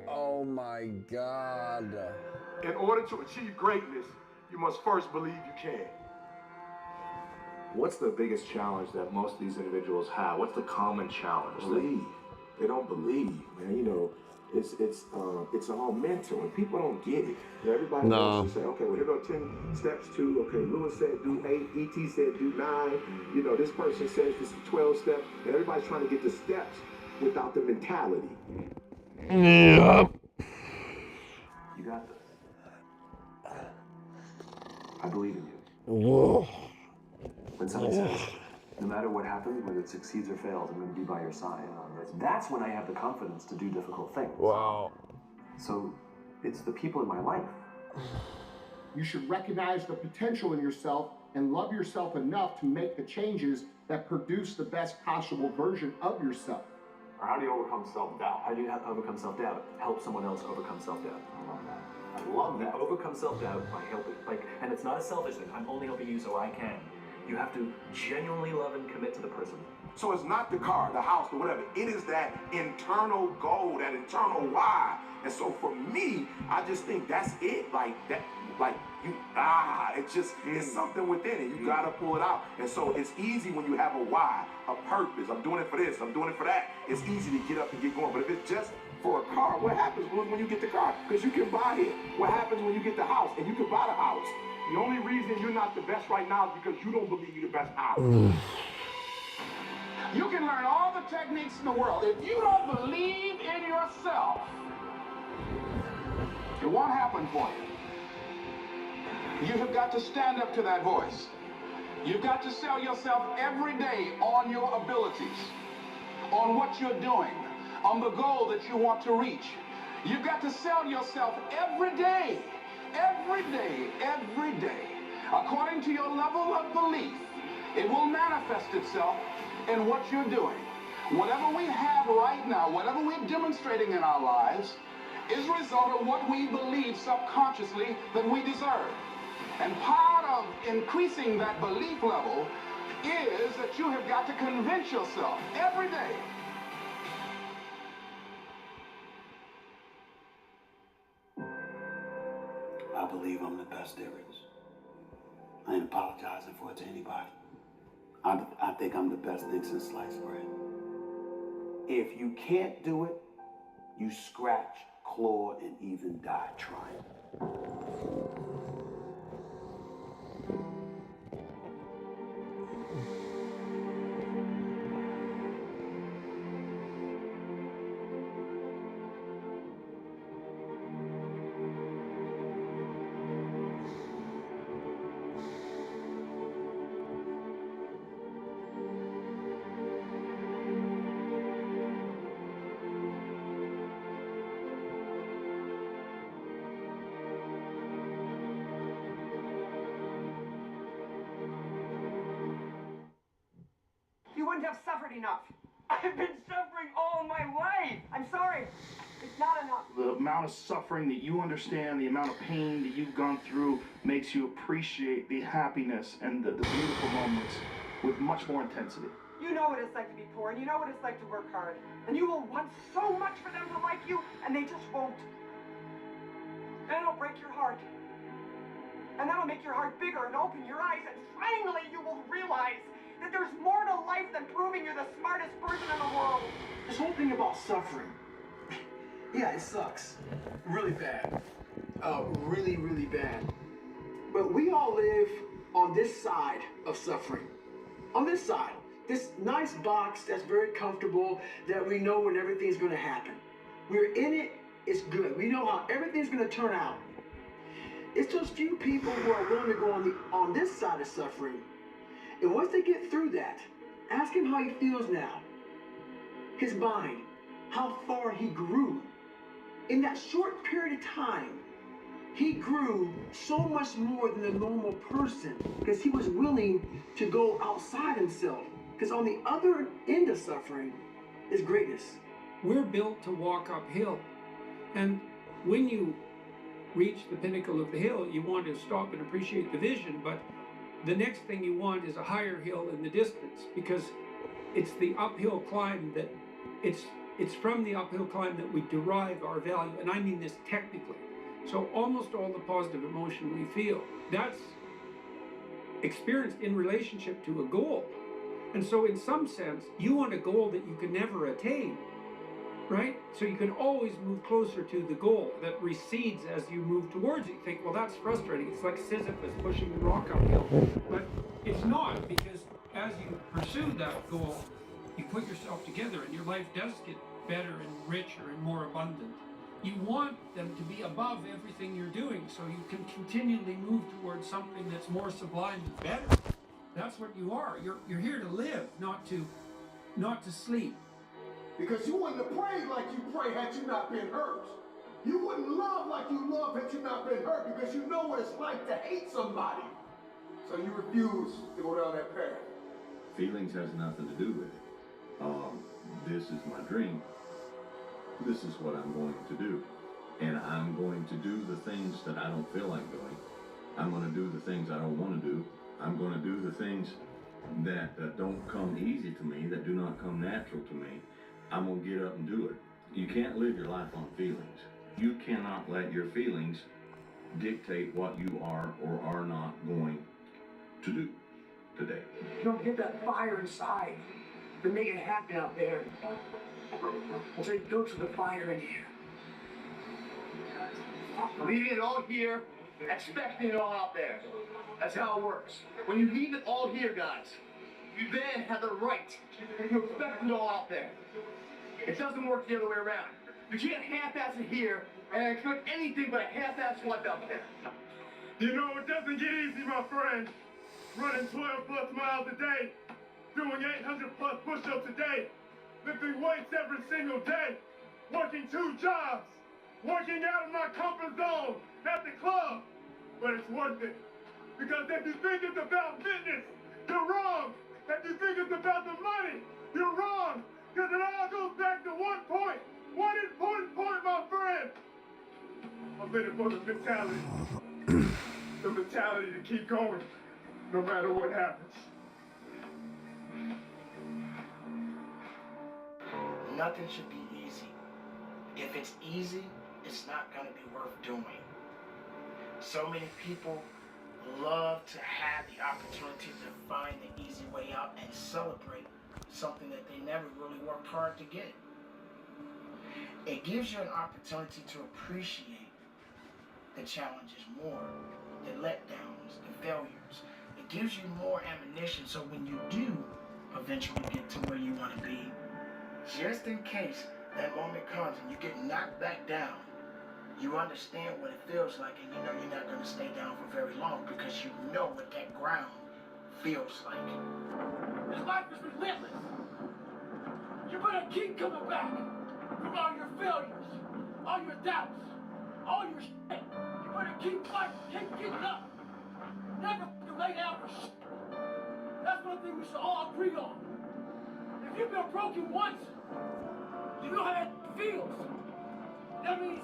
Oh my God.
In order to achieve greatness, you must first believe you can.
What's the biggest challenge that most of these individuals have? What's the common challenge?
Believe. They don't believe, man. You know, it's all mental, and people don't get it. Everybody wants to say, okay, well, here go 10 steps to, okay, Lewis said do 8, E.T. said do 9, you know, this person says this is 12 steps, and everybody's trying to get the steps without the mentality.
Yep.
You got this. I believe in you.
Whoa.
When somebody says, no matter what happens, whether it succeeds or fails, I'm going to be by your side. That's when I have the confidence to do difficult things.
Wow.
So it's the people in my life.
You should recognize the potential in yourself and love yourself enough to make the changes that produce the best possible version of yourself.
Or how do you overcome self-doubt? How do you overcome self-doubt? Help someone else overcome self-doubt. I love that. I love that. Overcome self-doubt by helping. And it's not a selfish thing. I'm only helping you so I can. You have to genuinely love and commit to the person.
So it's not the car, the house, or whatever. It is that internal goal, that internal why. And so for me, I just think that's it. It's something within it. You gotta pull it out. And so it's easy when you have a why, a purpose. I'm doing it for this, I'm doing it for that. It's easy to get up and get going. But if it's just for a car, what happens when you get the car? Because you can buy it. What happens when you get the house? And you can buy the house. The only reason you're not the best right now is because you don't believe you're the best out.
You can learn all the techniques in the world. If you don't believe in yourself, it won't happen for you. You have got to stand up to that voice. You've got to sell yourself every day on your abilities, on what you're doing, on the goal that you want to reach. You've got to sell yourself every day, every day, every day. According to your level of belief, it will manifest itself in what you're doing. Whatever we have right now, whatever we're demonstrating in our lives, is a result of what we believe subconsciously that we deserve. And part of increasing that belief level is that you have got to convince yourself every day.
I believe I'm the best there is. I ain't apologizing for it to anybody. I think I'm the best thing since sliced bread. If you can't do it, you scratch, claw, and even die trying.
You wouldn't have suffered enough. I've been suffering all my life. I'm sorry. It's not enough.
The amount of suffering that you understand, the amount of pain that you've gone through makes you appreciate the happiness and the beautiful moments with much more intensity.
You know what it's like to be poor, and you know what it's like to work hard. And you will want so much for them to like you, and they just won't. Then it'll break your heart. And that'll make your heart bigger and open your eyes, and finally you will realize that there's more to life than proving you're the smartest person in the world. This whole thing about suffering, yeah, it sucks. Really bad. Really, really bad. But we all live on this side of suffering. On this side. This nice box that's very comfortable, that we know when everything's going to happen. We're in it, it's good. We know how everything's going to turn out. It's those few people who are willing to go on this side of suffering. And once they get through that, ask him how he feels now. His mind, how far he grew. In that short period of time, he grew so much more than a normal person because he was willing to go outside himself. Because on the other end of suffering is greatness.
We're built to walk uphill. And when you reach the pinnacle of the hill, you want to stop and appreciate the vision, but the next thing you want is a higher hill in the distance, because it's the uphill climb that it's from the uphill climb that we derive our value, and I mean this technically. So almost all the positive emotion we feel, that's experienced in relationship to a goal. And so in some sense, you want a goal that you can never attain, right? So you can always move closer to the goal that recedes as you move towards it. You think, well, that's frustrating. It's like Sisyphus pushing the rock uphill. But it's not, because as you pursue that goal, you put yourself together and your life does get better and richer and more abundant. You want them to be above everything you're doing, so you can continually move towards something that's more sublime and better. That's what you are. You're here to live, not to sleep.
Because you wouldn't have prayed like you pray had you not been hurt. You wouldn't love like you love had you not been hurt, because you know what it's like to hate somebody. So you refuse to go down that path.
Feelings has nothing to do with it. This is my dream. This is what I'm going to do. And I'm going to do the things that I don't feel like doing. I'm going to do the things I don't want to do. I'm going to do the things that don't come easy to me, that do not come natural to me. I'm going to get up and do it. You can't live your life on feelings. You cannot let your feelings dictate what you are or are not going to do today.
You don't get that fire inside to make it happen out there. So you go to the fire in here. Leaving it all here, expecting it all out there. That's how it works. When you leave it all here, guys, you then have the right to expect it all out there. It doesn't work the other way around. You can't half-ass it here and expect anything but a half-ass life out there.
You know, it doesn't get easy, my friend. Running 12 plus miles a day, doing 800 plus push-ups a day, lifting weights every single day, working 2 jobs, working out of my comfort zone at the club. But it's worth it. Because if you think it's about fitness, you're wrong. If you think it's about the money, you're wrong. Because I'm in it for the mentality. The mentality to keep going, no matter what happens.
Nothing should be easy. If it's easy, it's not gonna be worth doing. So many people love to have the opportunity to find the easy way out and celebrate something that they never really worked hard to get. It gives you an opportunity to appreciate the challenges more, the letdowns, the failures. It gives you more ammunition so when you do eventually get to where you want to be, just in case that moment comes and you get knocked back down, you understand what it feels like and you know you're not going to stay down for very long because you know what that ground feels like.
This life is relentless. You better keep coming back from all your failures, all your doubts, all your shit. You better keep fighting, keep getting up. Never lay down for shit. That's one thing we should all agree on. If you've been broken once, you know how that feels. That means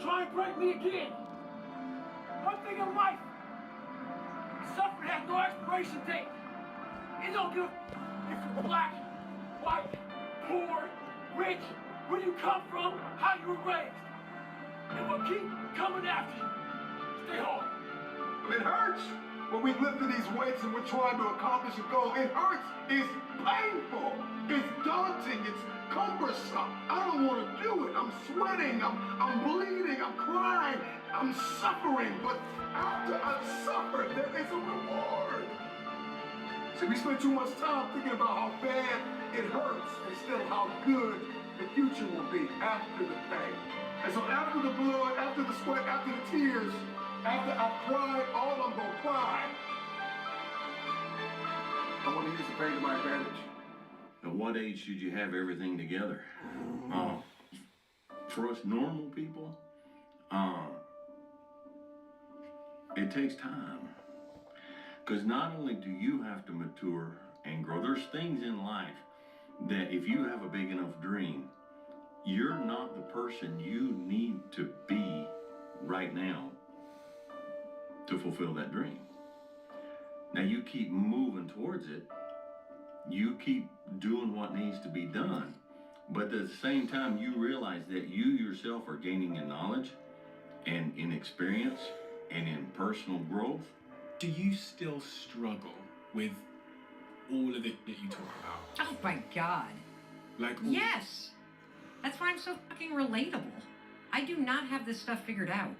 try and break me again. One thing in life, suffering has no expiration date. It don't give if you're black, white, poor, rich, where you come from, how you were raised. And we'll keep coming after you. Stay hard.
It hurts when we lift these weights and we're trying to accomplish a goal. It hurts. It's painful. It's daunting. It's cumbersome. I don't want to do it. I'm sweating. I'm bleeding. I'm crying. I'm suffering. But after I've suffered, there is a reward. See, we spend too much time thinking about how bad it hurts instead of how good the future will be after the pain. And so after the blood, after the sweat, after the tears, after I've cried all I'm going to cry, I want to use the pain to my advantage.
At what age should you have everything together? For us normal people, it takes time. Because not only do you have to mature and grow, there's things in life that if you have a big enough dream, you're not the person you need to be right now to fulfill that dream. Now you keep moving towards it, you keep doing what needs to be done, but at the same time you realize that you yourself are gaining in knowledge and in experience and in personal growth.
Do you still struggle with all of it that you talk about?
Oh my God.
Like
yes. That's why I'm so fucking relatable. I do not have this stuff figured out.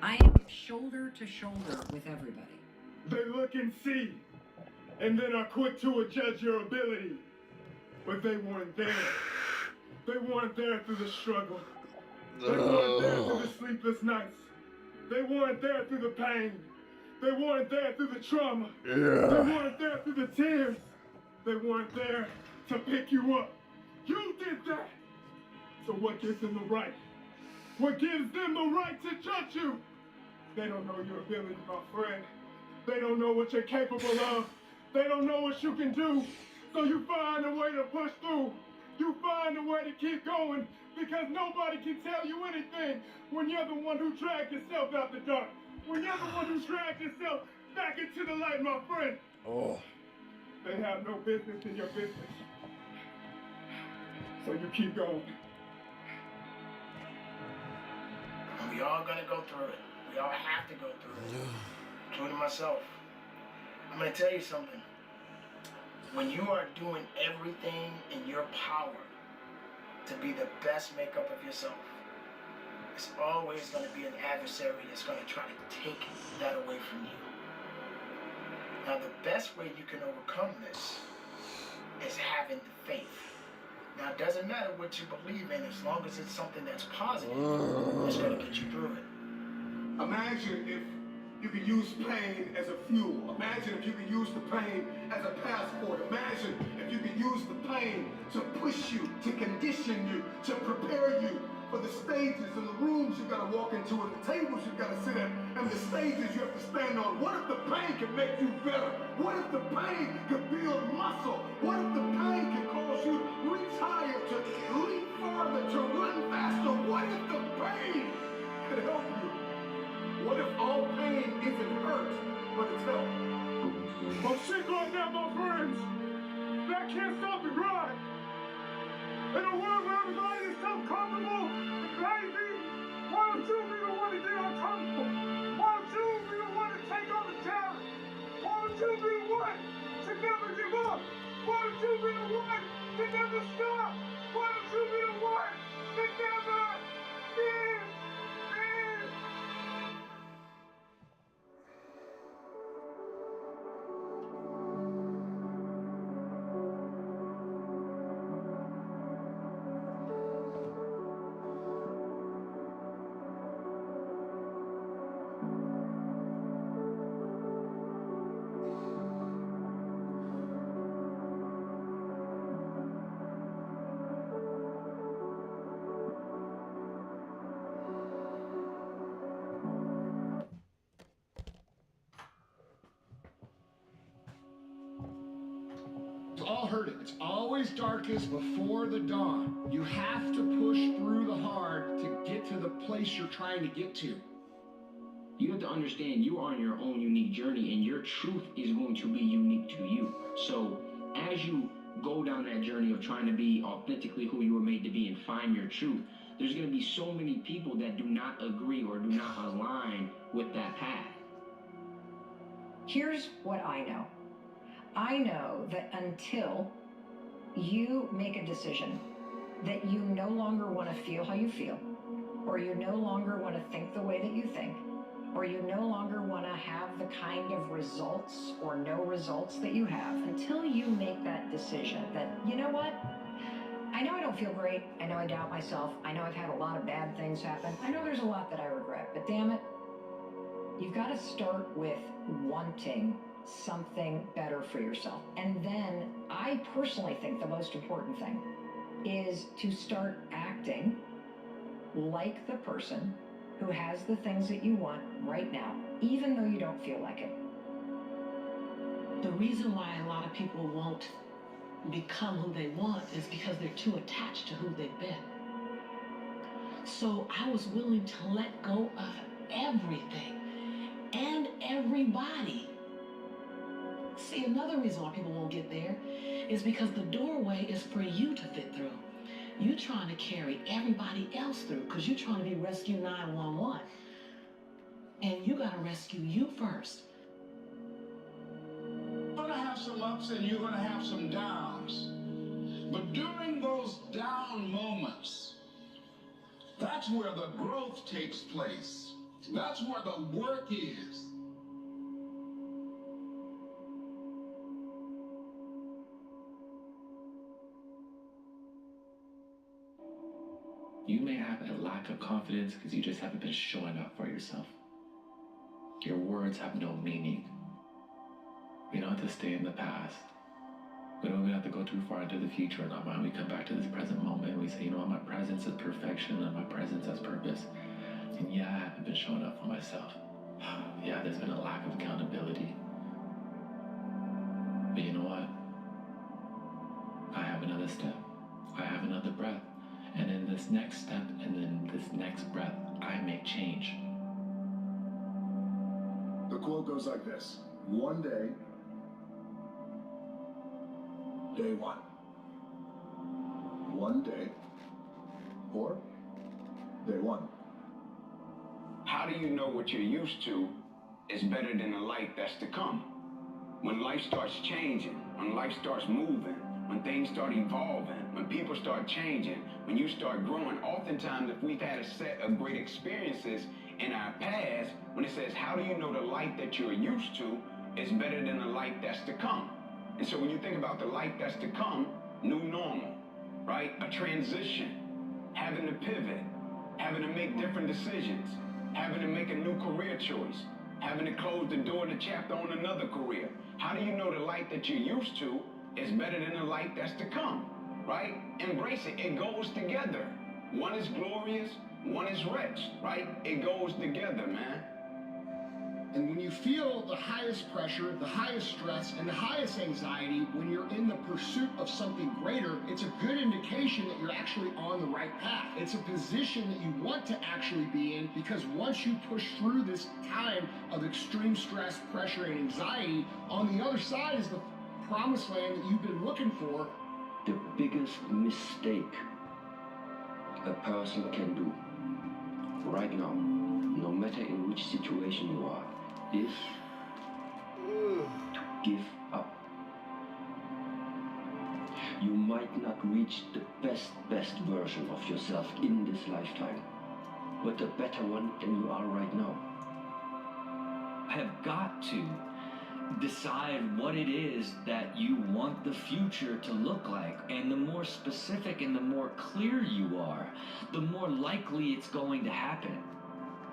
I am shoulder to shoulder with everybody.
They look and see, and then are quick to judge your ability. But they weren't there. They weren't there through the struggle. They weren't there through the sleepless nights. They weren't there through the pain. They weren't there through the trauma.
Yeah.
They weren't there through the tears. They weren't there to pick you up. You did that. So what gives them the right? What gives them the right to judge you? They don't know your ability, my friend. They don't know what you're capable of. They don't know what you can do. So you find a way to push through. You find a way to keep going because nobody can tell you anything when you're the one who dragged yourself out the dark. When you're the one who dragged yourself back into the light, my friend.
Oh.
They have no business in your business. So you keep going.
We all gonna go through it. We all have to go through it. Including myself. I'm gonna tell you something. When you are doing everything in your power to be the best makeup of yourself, it's always gonna be an adversary that's gonna try to take that away from you. Now the best way you can overcome this is having the faith. Now it doesn't matter what you believe in as long as it's something that's positive, it's gonna get you through it.
Imagine if you could use pain as a fuel. Imagine if you could use the pain as a passport. Imagine if you could use the pain to push you, to condition you, to prepare you for the stages and the rooms you gotta walk into and the tables you gotta sit at and the stages you have to stand on. What if the pain can make you better? What if the pain could build muscle? What if the pain can cause you to reach higher, to leap farther, to run faster? What if the pain could help
stop? Why don't you be the one that never stop? Why don't you be the one that never ends?
We've all heard it. It's always darkest before the dawn. You have to push through the hard to get to the place you're trying to get to.
You have to understand you are on your own unique journey, and your truth is going to be unique to you. So as you go down that journey of trying to be authentically who you were made to be and find your truth, there's going to be so many people that do not agree or do not align with that path.
Here's what I know. I know that until you make a decision that you no longer want to feel how you feel, or you no longer want to think the way that you think, or you no longer want to have the kind of results or no results that you have, until you make that decision that, you know what? I know I don't feel great. I know I doubt myself. I know I've had a lot of bad things happen. I know there's a lot that I regret, but damn it, you've got to start with wanting something better for yourself. And then I personally think the most important thing is to start acting like the person who has the things that you want right now, even though you don't feel like it.
The reason why a lot of people won't become who they want is because they're too attached to who they've been. So I was willing to let go of everything and everybody. See, another reason why people won't get there is because the doorway is for you to fit through. You're trying to carry everybody else through because you're trying to be Rescue 911. And you gotta rescue you first.
You're gonna have some ups and you're gonna have some downs. But during those down moments, that's where the growth takes place. That's where the work is.
You may have a lack of confidence because you just haven't been showing up for yourself. Your words have no meaning. We don't have to stay in the past. We don't even have to go too far into the future in our mind. We come back to this present moment and we say, you know what, my presence is perfection and my presence has purpose. And yeah, I haven't been showing up for myself. Yeah, there's been a lack of accountability. But you know what? I have another step. I have another breath. And in this next step and then this next breath, I make change.
The quote goes like this: one day, day one. One day, or day one.
How do you know what you're used to is better than the life that's to come? When life starts changing, when life starts moving, when things start evolving, when people start changing, when you start growing, oftentimes if we've had a set of great experiences in our past, when it says, how do you know the life that you're used to is better than the life that's to come? And so when you think about the life that's to come, new normal, right? A transition, having to pivot, having to make different decisions, having to make a new career choice, having to close the door to chapter on another career. How do you know the life that you're used to is better than the life that's to come, right? Embrace it. It goes together. One is glorious, one is rich, right? It goes together, man.
And when you feel the highest pressure, the highest stress, and the highest anxiety, when you're in the pursuit of something greater, it's a good indication that you're actually on the right path. It's a position that you want to actually be in, because once you push through this time of extreme stress, pressure, and anxiety, on the other side is the promised land that you've been looking for.
The biggest mistake a person can do right now, no matter in which situation you are, is to give up.
You might not reach the best version of yourself in this lifetime, but a better one than you are right now.
Have got to decide what it is that you want the future to look like. And the more specific and the more clear you are, the more likely it's going to happen.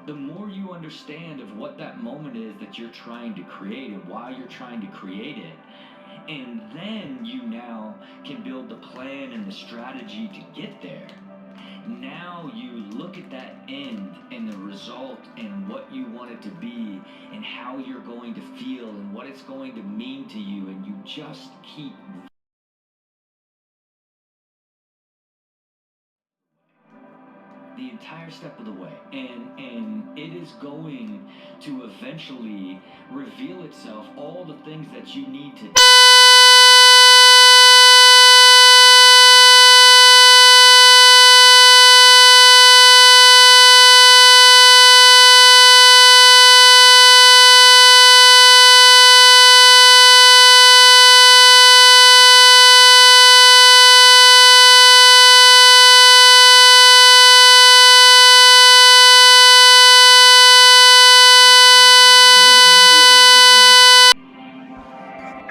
The more you understand of what that moment is that you're trying to create and why you're trying to create it, and then you now can build the plan and the strategy to get there. Now you look at that end and the result and what you want it to be and how you're going to feel and what it's going to mean to you, and you just keep the entire step of the way, and it is going to eventually reveal itself, all the things that you need to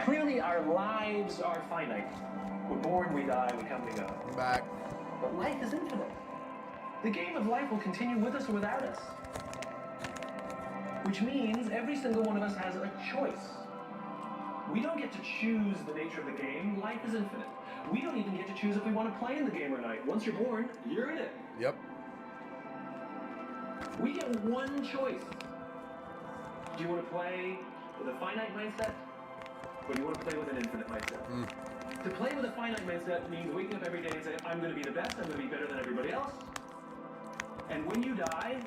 Clearly, our lives are finite. We're born, we die, we come, we go.
I'm back.
But life is infinite. The game of life will continue with us or without us. Which means every single one of us has a choice. We don't get to choose the nature of the game. Life is infinite. We don't even get to choose if we want to play in the game or not. Once you're born, you're in it.
Yep.
We get one choice. Do you want to play with a finite mindset? Or do you want to play with an infinite mindset? To play with a finite mindset means waking up every day and saying, I'm going to be the best, I'm going to be better than everybody else. And when you die,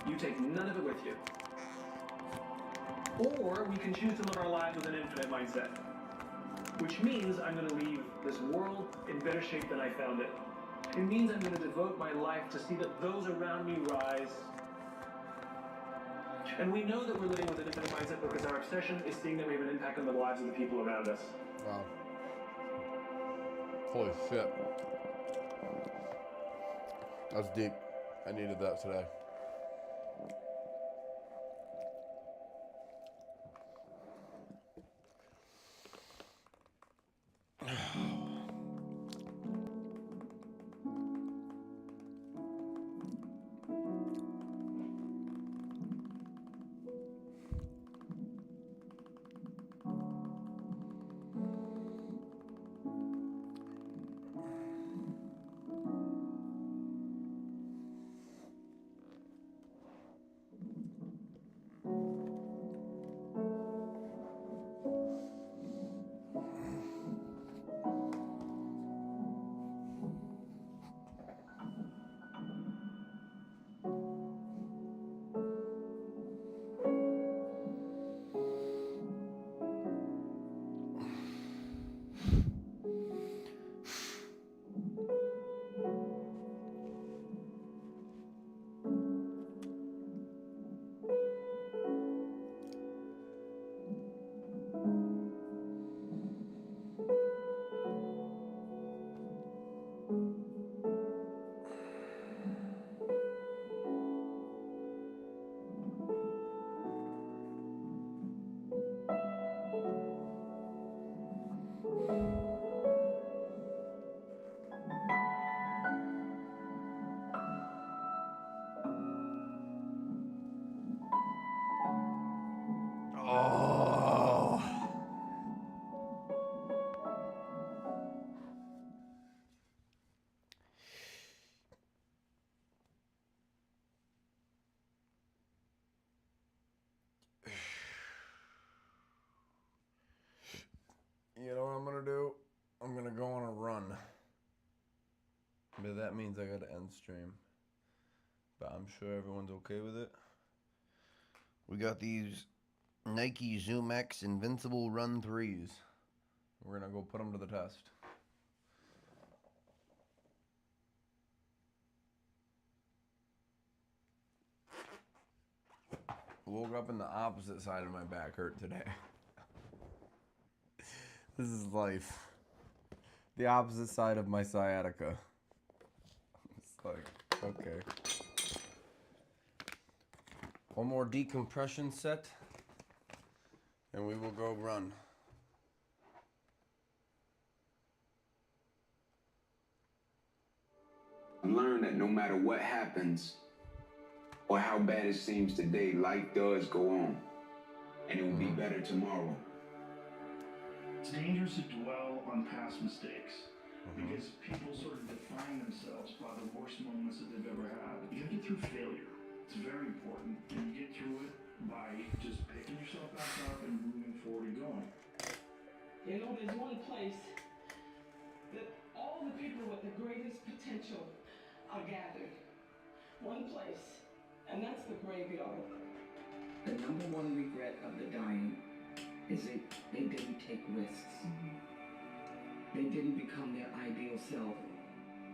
you take none of it with you. Or we can choose to live our lives with an infinite mindset. Which means I'm going to leave this world in better shape than I found it. It means I'm going to devote my life to see that those around me rise. And we know that we're living with an infinite mindset because our obsession is seeing that we have an impact on the lives of the people around us.
Wow. Holy shit. That's deep. I needed that today. Oh. You know what I'm gonna do? I'm gonna go on a run. But that means I gotta end stream. But I'm sure everyone's okay with it. We got these Nike Zoom X Invincible Run 3s. We're gonna go put them to the test. Woke up and the opposite side of my back hurt today. This is life. The opposite side of my sciatica. It's like, okay. One more decompression set, and we will go run.
Learn that no matter what happens or how bad it seems today, life does go on, and it will be better tomorrow.
It's dangerous to dwell on past mistakes because people sort of define themselves by the worst moments that they've ever had. You have to get through failure. It's very important, and you get through it by just picking yourself back up and moving forward and going.
You know, there's one place that all the people with the greatest potential are gathered. One place, and that's the graveyard.
The number one regret of the dying is they didn't take risks. They didn't become their ideal self.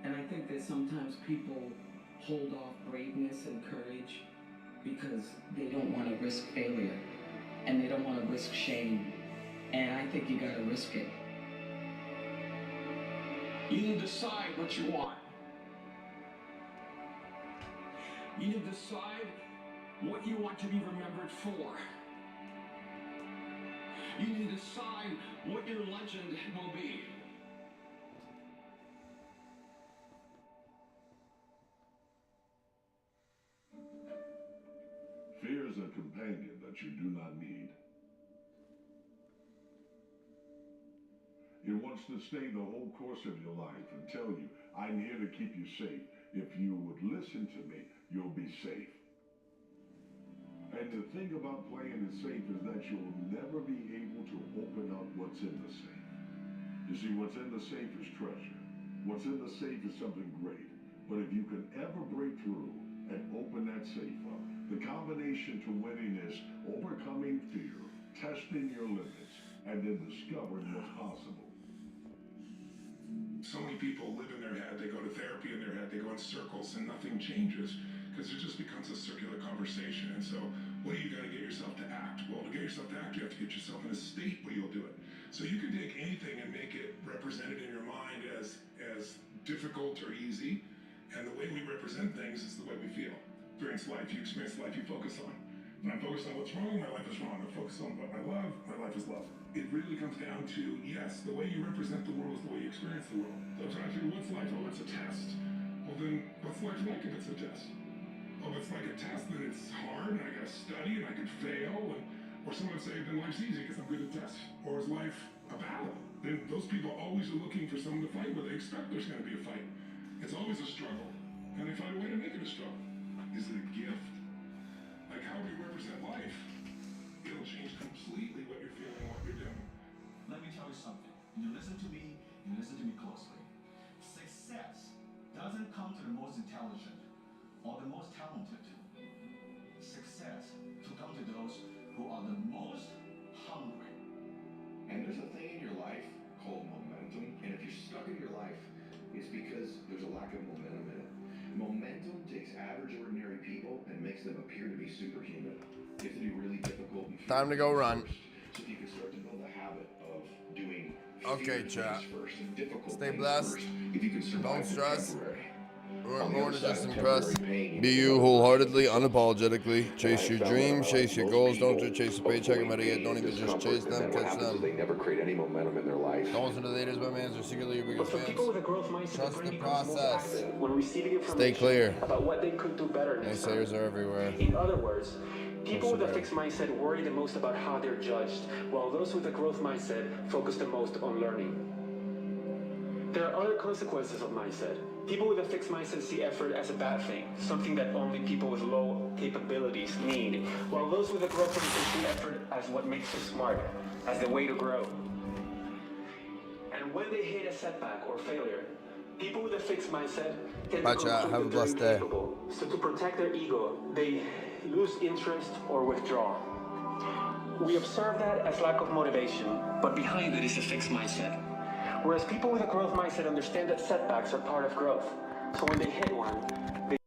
And I think that sometimes people hold off braveness and courage because they don't want to risk failure and they don't want to risk shame. And I think you gotta risk it.
You need to decide what you want. You need to decide what you want to be remembered for. You need to decide what your legend will be.
Fear is a companion that you do not need. It wants to stay the whole course of your life and tell you, I'm here to keep you safe. If you would listen to me, you'll be safe. And the thing about playing it safe is that you'll never be able to open up what's in the safe. You see, what's in the safe is treasure. What's in the safe is something great. But if you can ever break through and open that safe up, the combination to winning is overcoming fear, testing your limits, and then discovering what's possible.
So many people live in their head, they go to therapy in their head, they go in circles and nothing changes because it just becomes a circular conversation. And so what are you going to get yourself to act? Well, to get yourself to act, you have to get yourself in a state where you'll do it. So you can take anything and make it represented in your mind as difficult or easy. And the way we represent things is the way we feel. Experience life, you experience life you focus on. When I'm focused on what's wrong, my life is wrong. I'm focused on what I love, my life is love. It really comes down to, yes, the way you represent the world is the way you experience the world. So I'm trying to figure, what's life? Oh, it's a test. Well then, what's life like if it's a test? Oh, it's like a test, then it's hard, and I gotta study, and I could fail, or someone would say, then life's easy because I'm good at tests. Or is life a battle? Then those people always are looking for someone to fight with. They expect there's gonna be a fight. It's always a struggle, and they find a way to make it a struggle. Is it a gift? Like how we represent life, it'll change completely what you're feeling, what you're doing.
Let me tell you something. You listen to me closely. Success doesn't come to the most intelligent or the most talented. Success to come to those who are the most hungry.
And there's a thing in your life called momentum, and if you're stuck in your life, it's because there's a lack of momentum in it. Momentum takes average, ordinary people and makes them appear to be superhuman. You have to be really difficult and
Time to go run.
so you can start to build a habit of doing
Okay, chat.
first and difficult
Stay
things
blessed.
first. If you can survive
Don't
the
stress.
temporary.
We're
On the
born to
other
just
side of
impress.
temporary pain,
Be you wholeheartedly, unapologetically. Chase your dreams, chase your goals. Don't just chase a paycheck. I'm better yet, don't even just chase them, catch them.
They never create any momentum in their life.
Don't listen to the haters, my mans are secretly your biggest
But for people
fans.
with a growth mindset,
Trust
the
the
brain becomes more
process.
active when receiving
Stay
information
clear.
about what they could do better next time.
Naysayers are everywhere.
In other words, people with a
Persevere.
fixed mindset worry the most about how they're judged, while those with a growth mindset focus the most on learning. There are other consequences of mindset. People with a fixed mindset see effort as a bad thing, something that only people with low capabilities need, while those with a growth mindset see effort as what makes you smart, as the way to grow. And when they hit a setback or failure, people with a fixed mindset tend
Bye,
to
chat.
conclude
Have a
that they're
blessed day.
incapable. So to protect their ego, they lose interest or withdraw. We observe that as lack of motivation, but behind it is a fixed mindset. Whereas people with a growth mindset understand that setbacks are part of growth. So when they hit one, they